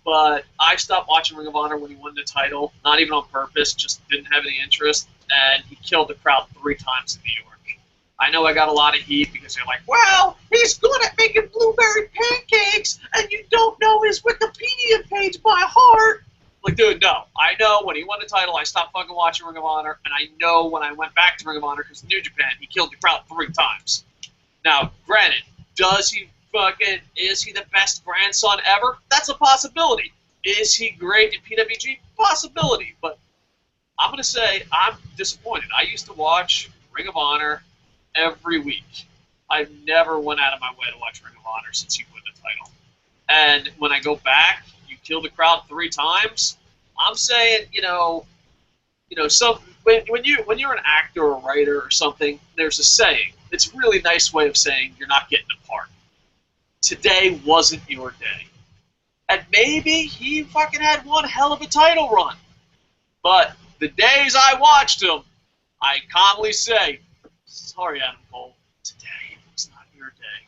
but I stopped watching Ring of Honor when he won the title, not even on purpose, just didn't have any interest, and he killed the crowd 3 times in New York. I know I got a lot of heat because they're like, well, he's good at making blueberry pancakes, and you don't know his Wikipedia page by heart. Like, dude, no. I know when he won the title, I stopped fucking watching Ring of Honor, and I know when I went back to Ring of Honor because New Japan, he killed the crowd 3 times. Now, granted, is he the best grandson ever? That's a possibility. Is he great at PWG? Possibility. But I'm going to say I'm disappointed. I used to watch Ring of Honor every week. I've never went out of my way to watch Ring of Honor since he won the title. And when I go back, you kill the crowd 3 times. I'm saying, when you're an actor or a writer or something, there's a saying. It's a really nice way of saying you're not getting the part. Today wasn't your day. And maybe he fucking had one hell of a title run. But the days I watched him, I calmly say, sorry, Adam Cole, today was not your day.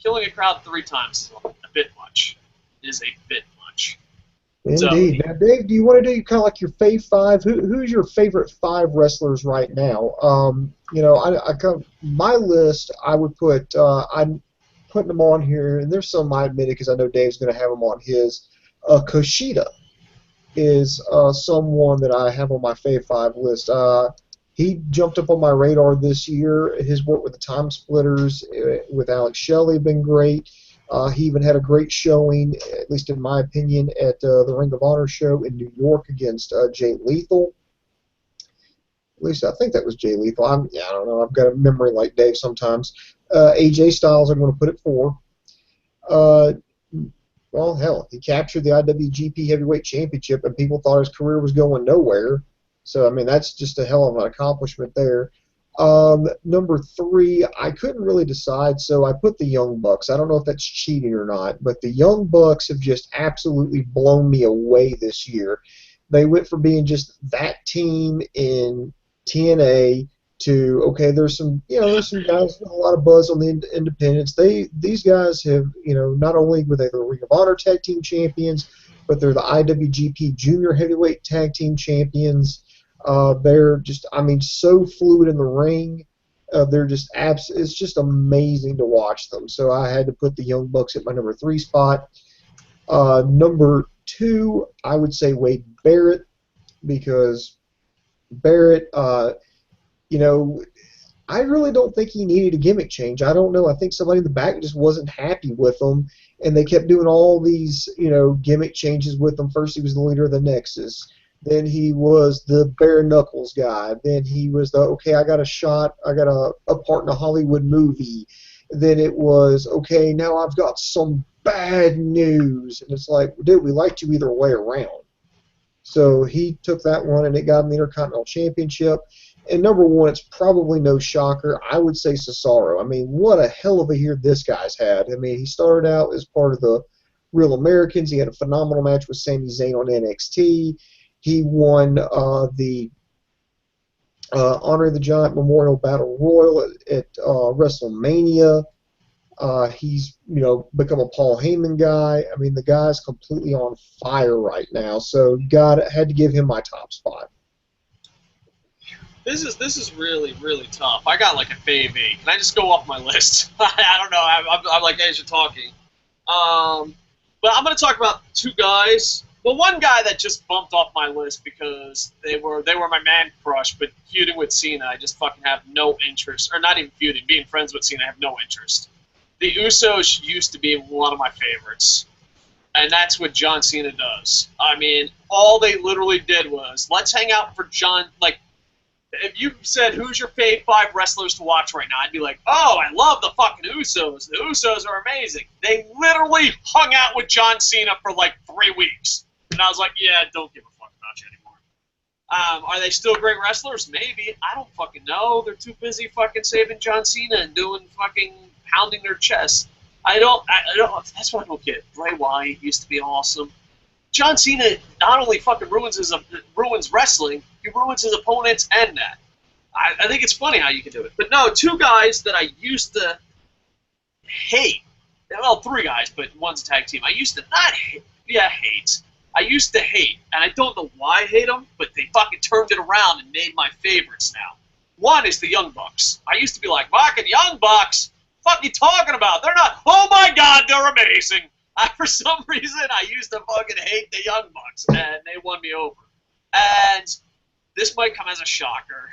Killing a crowd 3 times is a bit much. It is a bit much. Indeed. Now, Dave, do you want to do kind of like your fave 5? Who's your favorite 5 wrestlers right now? My list, I would put, I'm putting them on here, and there's some I admitted because I know Dave's going to have them on his. Kushida is someone that I have on my fave 5 list. He jumped up on my radar this year. His work with the Time Splitters with Alex Shelley have been great. He even had a great showing, at least in my opinion, at the Ring of Honor show in New York against Jay Lethal. At least I think that was Jay Lethal. I don't know. I've got a memory like Dave sometimes. AJ Styles, I'm going to put it 4. Well, hell, he captured the IWGP Heavyweight Championship, and people thought his career was going nowhere. So, I mean, that's just a hell of an accomplishment there. Number 3, I couldn't really decide, so I put the Young Bucks. I don't know if that's cheating or not, but the Young Bucks have just absolutely blown me away this year. They went from being just that team in TNA to, okay, there's some guys with a lot of buzz on the independents. These guys have, not only were they the Ring of Honor Tag Team Champions, but they're the IWGP Junior Heavyweight Tag Team Champions. They're just, so fluid in the ring. They're just it's just amazing to watch them. So I had to put the Young Bucks at my number 3 spot. Number 2, I would say Wade Barrett, because Barrett, I really don't think he needed a gimmick change. I don't know. I think somebody in the back just wasn't happy with him, and they kept doing all these, gimmick changes with him. First, he was the leader of the Nexus. Then he was the bare knuckles guy. Then he was I got a part in a Hollywood movie. Then it was, okay, now I've got some bad news. And it's like, dude, we liked you either way around. So he took that one, and it got him the Intercontinental Championship. And number one, it's probably no shocker. I would say Cesaro. I mean, what a hell of a year this guy's had. I mean, he started out as part of the Real Americans. He had a phenomenal match with Sami Zayn on NXT. He won the Honor of the Giant Memorial Battle Royal at WrestleMania. He's become a Paul Heyman guy. I mean, the guy's completely on fire right now. So had to give him my top spot. This is really, really tough. I got like a fave 8. Can I just go off my list? I don't know. I'm like, as you're talking. But I'm going to talk about two guys. Well, one guy that just bumped off my list because they were my man crush, but feuding with Cena, I just fucking have no interest. Or not even feuding, being friends with Cena, I have no interest. The Usos used to be one of my favorites. And that's what John Cena does. I mean, all they literally did was, let's hang out for John, like, if you said, who's your fave 5 wrestlers to watch right now, I'd be like, oh, I love the fucking Usos. The Usos are amazing. They literally hung out with John Cena for like 3 weeks. And I was like, yeah, don't give a fuck about you anymore. Are they still great wrestlers? Maybe. I don't fucking know. They're too busy fucking saving John Cena and doing fucking pounding their chests. I don't, that's what I don't get. Bray Wyatt used to be awesome. John Cena not only fucking ruins wrestling, he ruins his opponents and that. I think it's funny how you can do it. But no, two guys that I used to hate. Well, 3 guys, but one's a tag team. I used to not hate. Yeah, hate. I used to hate, and I don't know why I hate them, but they fucking turned it around and made my favorites now. One is the Young Bucks. I used to be like, fucking Young Bucks? What are you talking about? They're not. Oh my God, they're amazing. For some reason, I used to fucking hate the Young Bucks, and they won me over. And this might come as a shocker.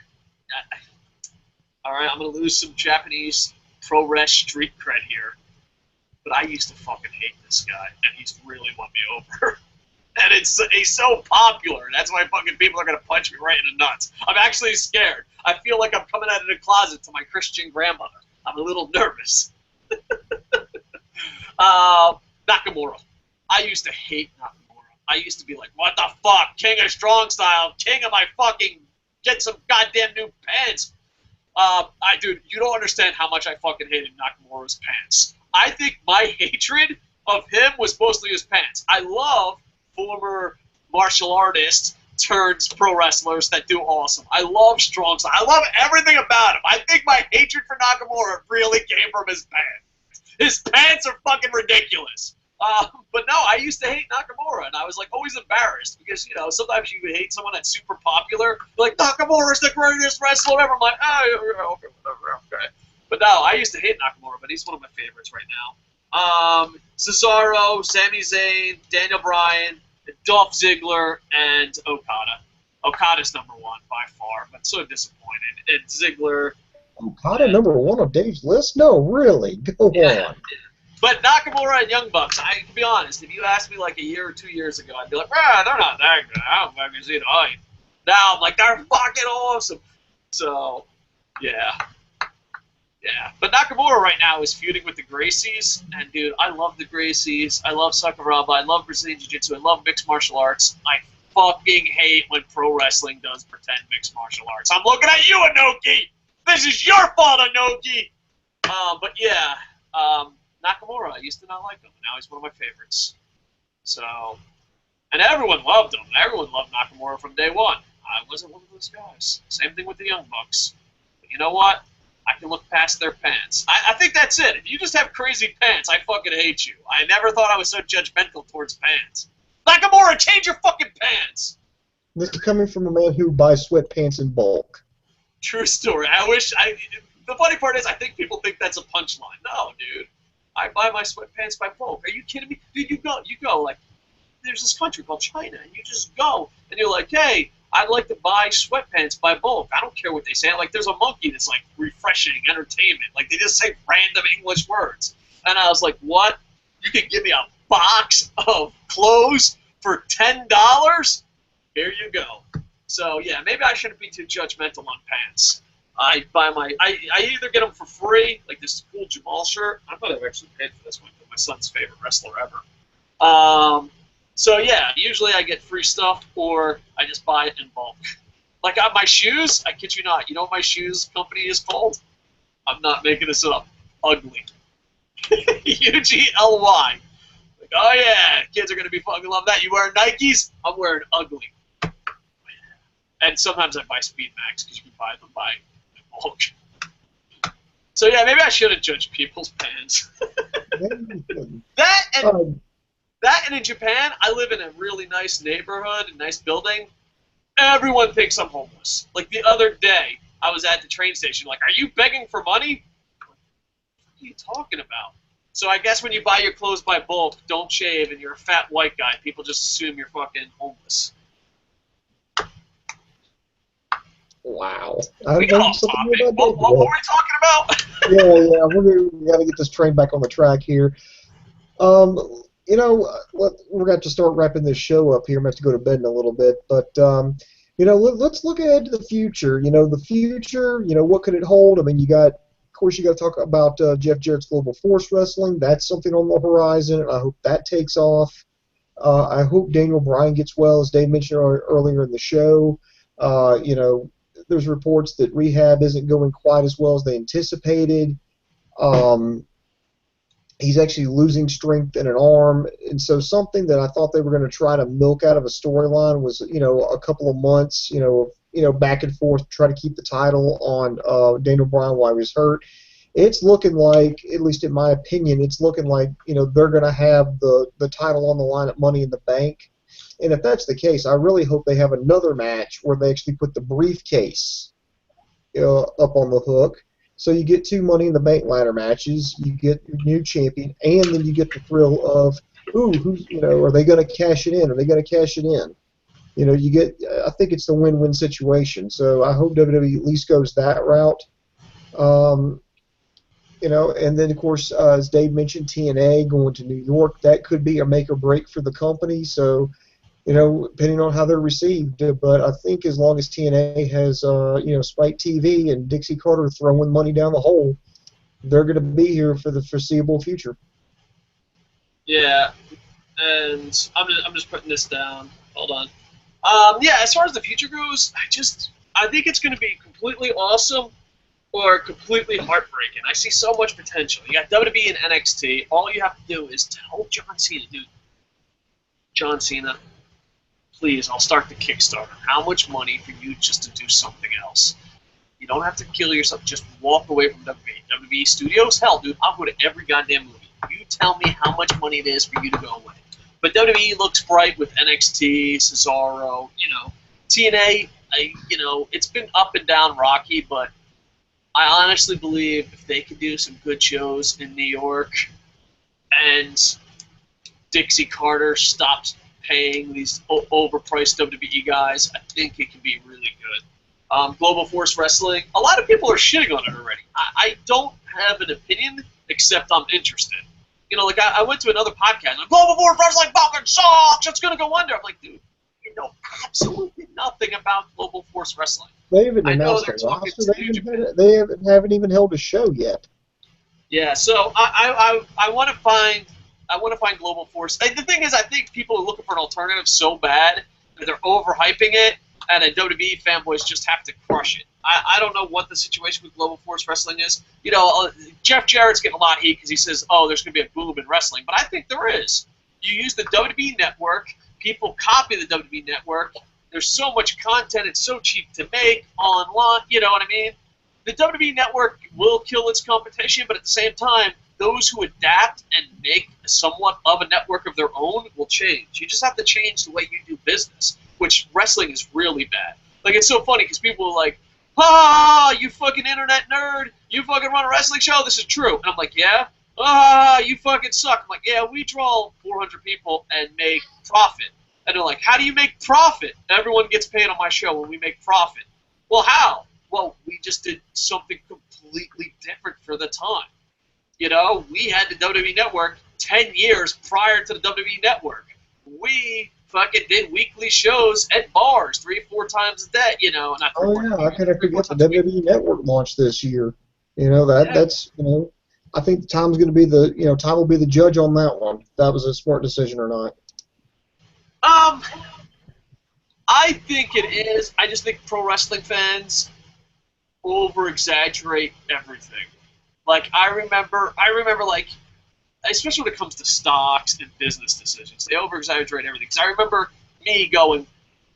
All right, I'm going to lose some Japanese pro res street cred here. But I used to fucking hate this guy, and he's really won me over. And he's so popular. That's why fucking people are going to punch me right in the nuts. I'm actually scared. I feel like I'm coming out of the closet to my Christian grandmother. I'm a little nervous. Nakamura. I used to hate Nakamura. I used to be like, what the fuck? King of Strong Style. King of my fucking... Get some goddamn new pants. Dude, you don't understand how much I fucking hated Nakamura's pants. I think my hatred of him was mostly his pants. I love former martial artists turns pro wrestlers that do awesome. I love strong style. I love everything about him. I think my hatred for Nakamura really came from his pants. His pants are fucking ridiculous. But no, I used to hate Nakamura, and I was like always embarrassed because sometimes you hate someone that's super popular. You're like, Nakamura's the greatest wrestler ever. I'm like, oh, okay. But no, I used to hate Nakamura, but he's one of my favorites right now. Cesaro, Sami Zayn, Daniel Bryan, Dolph Ziggler, and Okada. Okada's number 1 by far, but so disappointed. And Ziggler. Okada number 1 on Dave's list? No, really. Go on. But Nakamura and Young Bucks, to be honest, if you asked me like a year or 2 years ago, I'd be like, they're not that good. I don't fucking see the hype. Now I'm like, they're fucking awesome. So, yeah. Yeah. But Nakamura right now is feuding with the Gracies. And, dude, I love the Gracies. I love Sakuraba. I love Brazilian Jiu-Jitsu. I love mixed martial arts. I fucking hate when pro wrestling does pretend mixed martial arts. I'm looking at you, Inoki! This is your fault, Inoki! But, yeah. Nakamura, I used to not like him, and now he's one of my favorites. So, and everyone loved him. Everyone loved Nakamura from day one. I wasn't one of those guys. Same thing with the Young Bucks. But you know what? I can look past their pants. I think that's it. If you just have crazy pants, I fucking hate you. I never thought I was so judgmental towards pants. Nakamura, change your fucking pants! This is coming from a man who buys sweatpants in bulk. True story. The funny part is I think people think that's a punchline. No, dude. I buy my sweatpants by bulk. Are you kidding me? Dude, you go, like, there's this country called China, and you just go, and you're like, hey, I'd like to buy sweatpants by bulk. I don't care what they say. Like, there's a monkey that's, like, refreshing entertainment. Like, they just say random English words. And I was like, what? You can give me a box of clothes for $10? Here you go. So, yeah, maybe I shouldn't be too judgmental on pants. I either get them for free, like this cool Jamal shirt. I thought I've actually paid for this one, but my son's favorite wrestler ever. So yeah, usually I get free stuff, or I just buy it in bulk. Like my shoes, I kid you not. You know what my shoes company is called? I'm not making this up. Ugly. Ugly. Like, oh yeah, kids are gonna be fucking love that. You wearing Nikes? I'm wearing ugly. And sometimes I buy Speed Max because you can buy them by bulk. So yeah, maybe I shouldn't judge people's pants. That and in Japan, I live in a really nice neighborhood, a nice building. Everyone thinks I'm homeless. Like the other day, I was at the train station. Like, are you begging for money? What are you talking about? So I guess when you buy your clothes by bulk, don't shave, and you're a fat white guy, people just assume you're fucking homeless. Wow. We got off topic. What were we talking about? Yeah, we got to get this train back on the track here. You know, we're going to have to start wrapping this show up here. I'm going to have to go to bed in a little bit. But, you know, let's look ahead to the future. You know, the future, you know, what could it hold? I mean, you got to talk about Jeff Jarrett's Global Force Wrestling. That's something on the horizon. I hope that takes off. I hope Daniel Bryan gets well, as Dave mentioned earlier in the show. You know, there's reports that rehab isn't going quite as well as they anticipated. He's actually losing strength in an arm, and so something that I thought they were going to try to milk out of a storyline was, you know, a couple of months, you know, back and forth, try to keep the title on Daniel Bryan while he was hurt. It's looking like, at least in my opinion, it's looking like, you know, they're going to have the title on the line at Money in the Bank. And if that's the case, I really hope they have another match where they actually put the briefcase up on the hook. So you get 2 Money in the Bank ladder matches, you get your new champion, and then you get the thrill of, who's, you know, are they going to cash it in? Are they going to cash it in? You know, you get, I think it's the win-win situation. So I hope WWE at least goes that route. You know, and then of course, as Dave mentioned, TNA going to New York, that could be a make or break for the company. So, you know, depending on how they're received. But I think as long as TNA has, you know, Spike TV and Dixie Carter throwing money down the hole, they're going to be here for the foreseeable future. Yeah, and I'm just putting this down. Hold on. Yeah, as far as the future goes, I think it's going to be completely awesome or completely heartbreaking. I see so much potential. You got WWE and NXT. All you have to do is tell John Cena, dude. John Cena, please, I'll start the Kickstarter. How much money for you just to do something else? You don't have to kill yourself. Just walk away from WWE. WWE Studios? Hell, dude, I'll go to every goddamn movie. You tell me how much money it is for you to go away. But WWE looks bright with NXT, Cesaro, you know. TNA, you know, it's been up and down rocky, but I honestly believe if they could do some good shows in New York and Dixie Carter stops paying these overpriced WWE guys, I think it can be really good. Global Force Wrestling, a lot of people are shitting on it already. I don't have an opinion, except I'm interested. You know, like I went to another podcast, like, Global Force Wrestling fucking sucks, it's going to go under. I'm like, dude, you know absolutely nothing about Global Force Wrestling. They haven't announced a roster. They haven't even held a show yet. Yeah, so I want to find Global Force. The thing is, I think people are looking for an alternative so bad that they're overhyping it, and then WWE fanboys just have to crush it. I don't know what the situation with Global Force Wrestling is. You know, Jeff Jarrett's getting a lot of heat because he says, oh, there's going to be a boom in wrestling. But I think there is. You use the WWE network. People copy the WWE network. There's so much content. It's so cheap to make online. You know what I mean? The WWE network will kill its competition, but at the same time, those who adapt and make somewhat of a network of their own will change. You just have to change the way you do business, which wrestling is really bad. Like, it's so funny because people are like, you fucking internet nerd, you fucking run a wrestling show, this is true. And I'm like, yeah? You fucking suck. I'm like, yeah, we draw 400 people and make profit. And they're like, how do you make profit? Everyone gets paid on my show when we make profit. Well, how? Well, we just did something completely different for the time. You know, we had the WWE Network 10 years prior to the WWE Network. We fucking did weekly shows at bars 3 or 4 times a day, you know. Not I kind of forget the WWE Network launched this year. You know, that's, you know, I think time's going to be time will be the judge on that one, if that was a smart decision or not. I think it is. I just think pro wrestling fans over-exaggerate everything. Like, I remember, like, especially when it comes to stocks and business decisions, they over-exaggerate everything. Because I remember me going,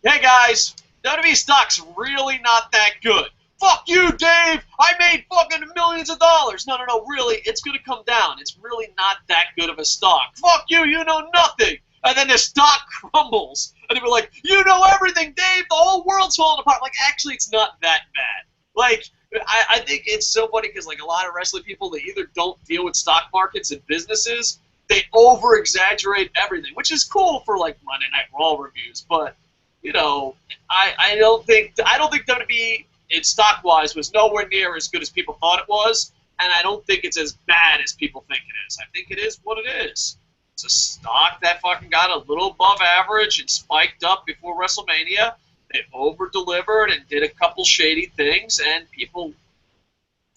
hey guys, WWE stock's really not that good. Fuck you, Dave! I made fucking millions of dollars! No, really, it's gonna come down. It's really not that good of a stock. Fuck you, you know nothing! And then the stock crumbles. And they were like, you know everything, Dave! The whole world's falling apart! Like, actually, it's not that bad. Like, I think it's so funny because, like, a lot of wrestling people, they either don't deal with stock markets and businesses, they over-exaggerate everything, which is cool for, like, Monday Night Raw reviews, but, you know, I don't think WWE, stock-wise, was nowhere near as good as people thought it was, and I don't think it's as bad as people think it is. I think it is what it is. It's a stock that fucking got a little above average and spiked up before WrestleMania. They over-delivered and did a couple shady things, and people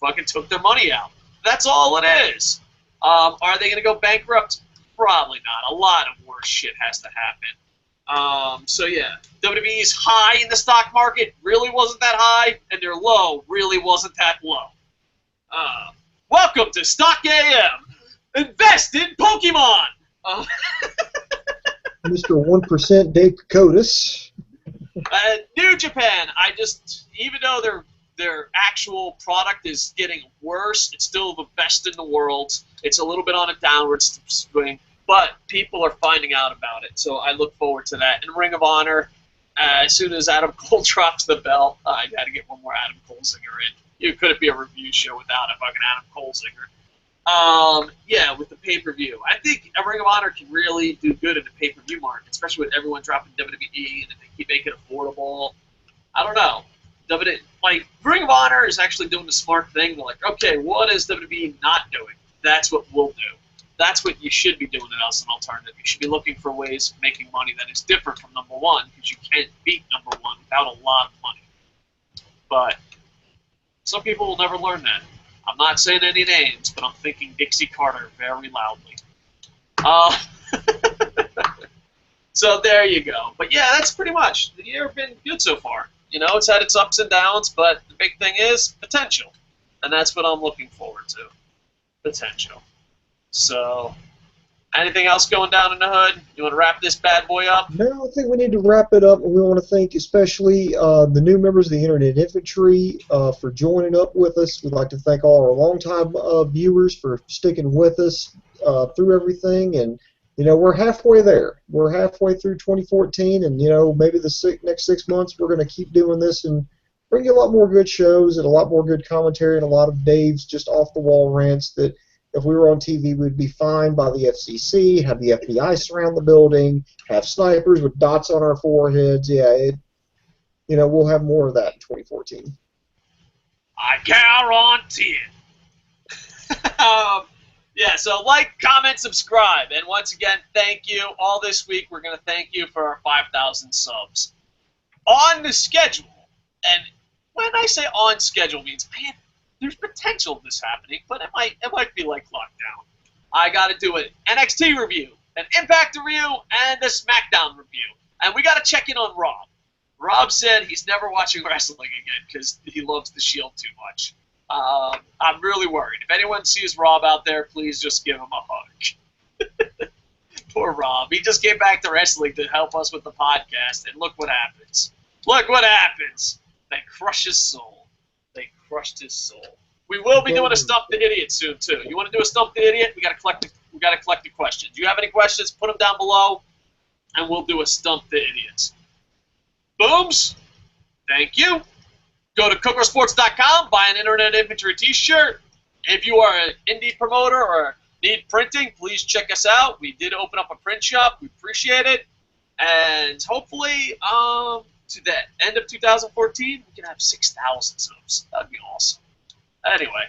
fucking took their money out. That's all it is. Are they going to go bankrupt? Probably not. A lot of worse shit has to happen. So, yeah, WWE's high in the stock market really wasn't that high, and their low really wasn't that low. Welcome to Stock AM. Invest in Pokemon! Mr. 1% Dave Kokotis. New Japan, even though their actual product is getting worse, it's still the best in the world. It's a little bit on a downward swing, but people are finding out about it, so I look forward to that. And Ring of Honor, as soon as Adam Cole drops the belt, I got to get one more Adam Cole zinger in. It couldn't be a review show without a fucking Adam Cole zinger. Yeah, with the pay-per-view. I think a Ring of Honor can really do good in the pay-per-view market, especially with everyone dropping WWE and if they keep making it affordable. I don't know. Ring of Honor is actually doing the smart thing. They're like, okay, what is WWE not doing? That's what we'll do. That's what you should be doing as an alternative. You should be looking for ways of making money that is different from number one, because you can't beat number one without a lot of money. But some people will never learn that. I'm not saying any names, but I'm thinking Dixie Carter very loudly. So there you go. But yeah, that's pretty much. The year been good so far. You know, it's had its ups and downs, but the big thing is potential. And that's what I'm looking forward to. Potential. So, anything else going down in the hood? You want to wrap this bad boy up? No, I think we need to wrap it up, and we want to thank especially the new members of the Internet Infantry for joining up with us. We'd like to thank all our longtime viewers for sticking with us through everything, and you know, we're halfway there. We're halfway through 2014, and you know, maybe the next 6 months we're going to keep doing this and bring you a lot more good shows and a lot more good commentary and a lot of Dave's just off-the-wall rants that if we were on TV, we'd be fined by the FCC, have the FBI surround the building, have snipers with dots on our foreheads. Yeah, we'll have more of that in 2014. I guarantee it. Yeah, so like, comment, subscribe. And once again, thank you. All this week, we're going to thank you for our 5,000 subs. On the schedule, and when I say on schedule means, man, there's potential of this happening, but it might be like lockdown. I got to do an NXT review, an Impact review, and a SmackDown review. And we got to check in on Rob. Rob said he's never watching wrestling again because he loves the Shield too much. I'm really worried. If anyone sees Rob out there, please just give him a hug. Poor Rob. He just came back to wrestling to help us with the podcast, and look what happens. Look what happens. They crush his soul. They crushed his soul. We will be doing a Stump the Idiot soon too. You want to do a Stump the Idiot? We got to collect the questions. Do you have any questions? Put them down below, and we'll do a Stump the Idiots. Booms. Thank you. Go to cookersports.com, buy an Internet Infantry t-shirt. If you are an indie promoter or need printing, please check us out. We did open up a print shop. We appreciate it. And hopefully, to the end of 2014, we can have 6,000 subs. That'd be awesome. Anyway,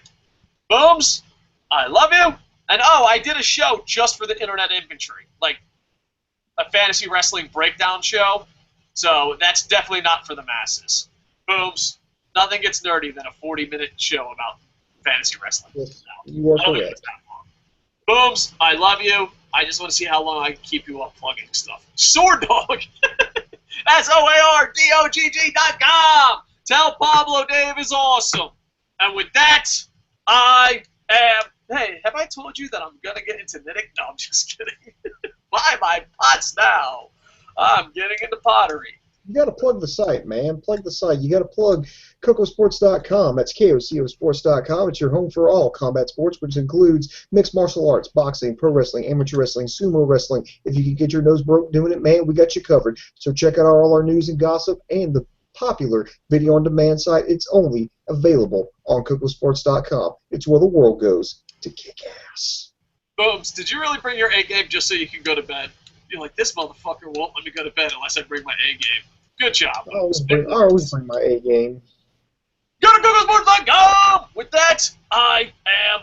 booms, I love you. And I did a show just for the Internet Infantry, like a fantasy wrestling breakdown show. So that's definitely not for the masses. Booms, nothing gets nerdy than a 40-minute show about fantasy wrestling. Yes, you are correct. Booms, I love you. I just want to see how long I can keep you up plugging stuff. Sword Dog! SOARDOGG.com. Tell Pablo Dave is awesome. And with that, I am. Hey, have I told you that I'm gonna get into knitting? No, I'm just kidding. Buy my pots now. I'm getting into pottery. You got to plug the site, man. Plug the site. You got to plug KocoSports.com. That's KOCOSports.com. It's your home for all combat sports, which includes mixed martial arts, boxing, pro wrestling, amateur wrestling, sumo wrestling. If you can get your nose broke doing it, man, we got you covered. So check out all our news and gossip and the popular video-on-demand site. It's only available on KocoSports.com. It's where the world goes to kick ass. Booms, did you really bring your A game just so you can go to bed? You're like, this motherfucker won't let me go to bed unless I bring my A game. Good job. I always bring my A game. Go to GoogleSports.com! With that, I am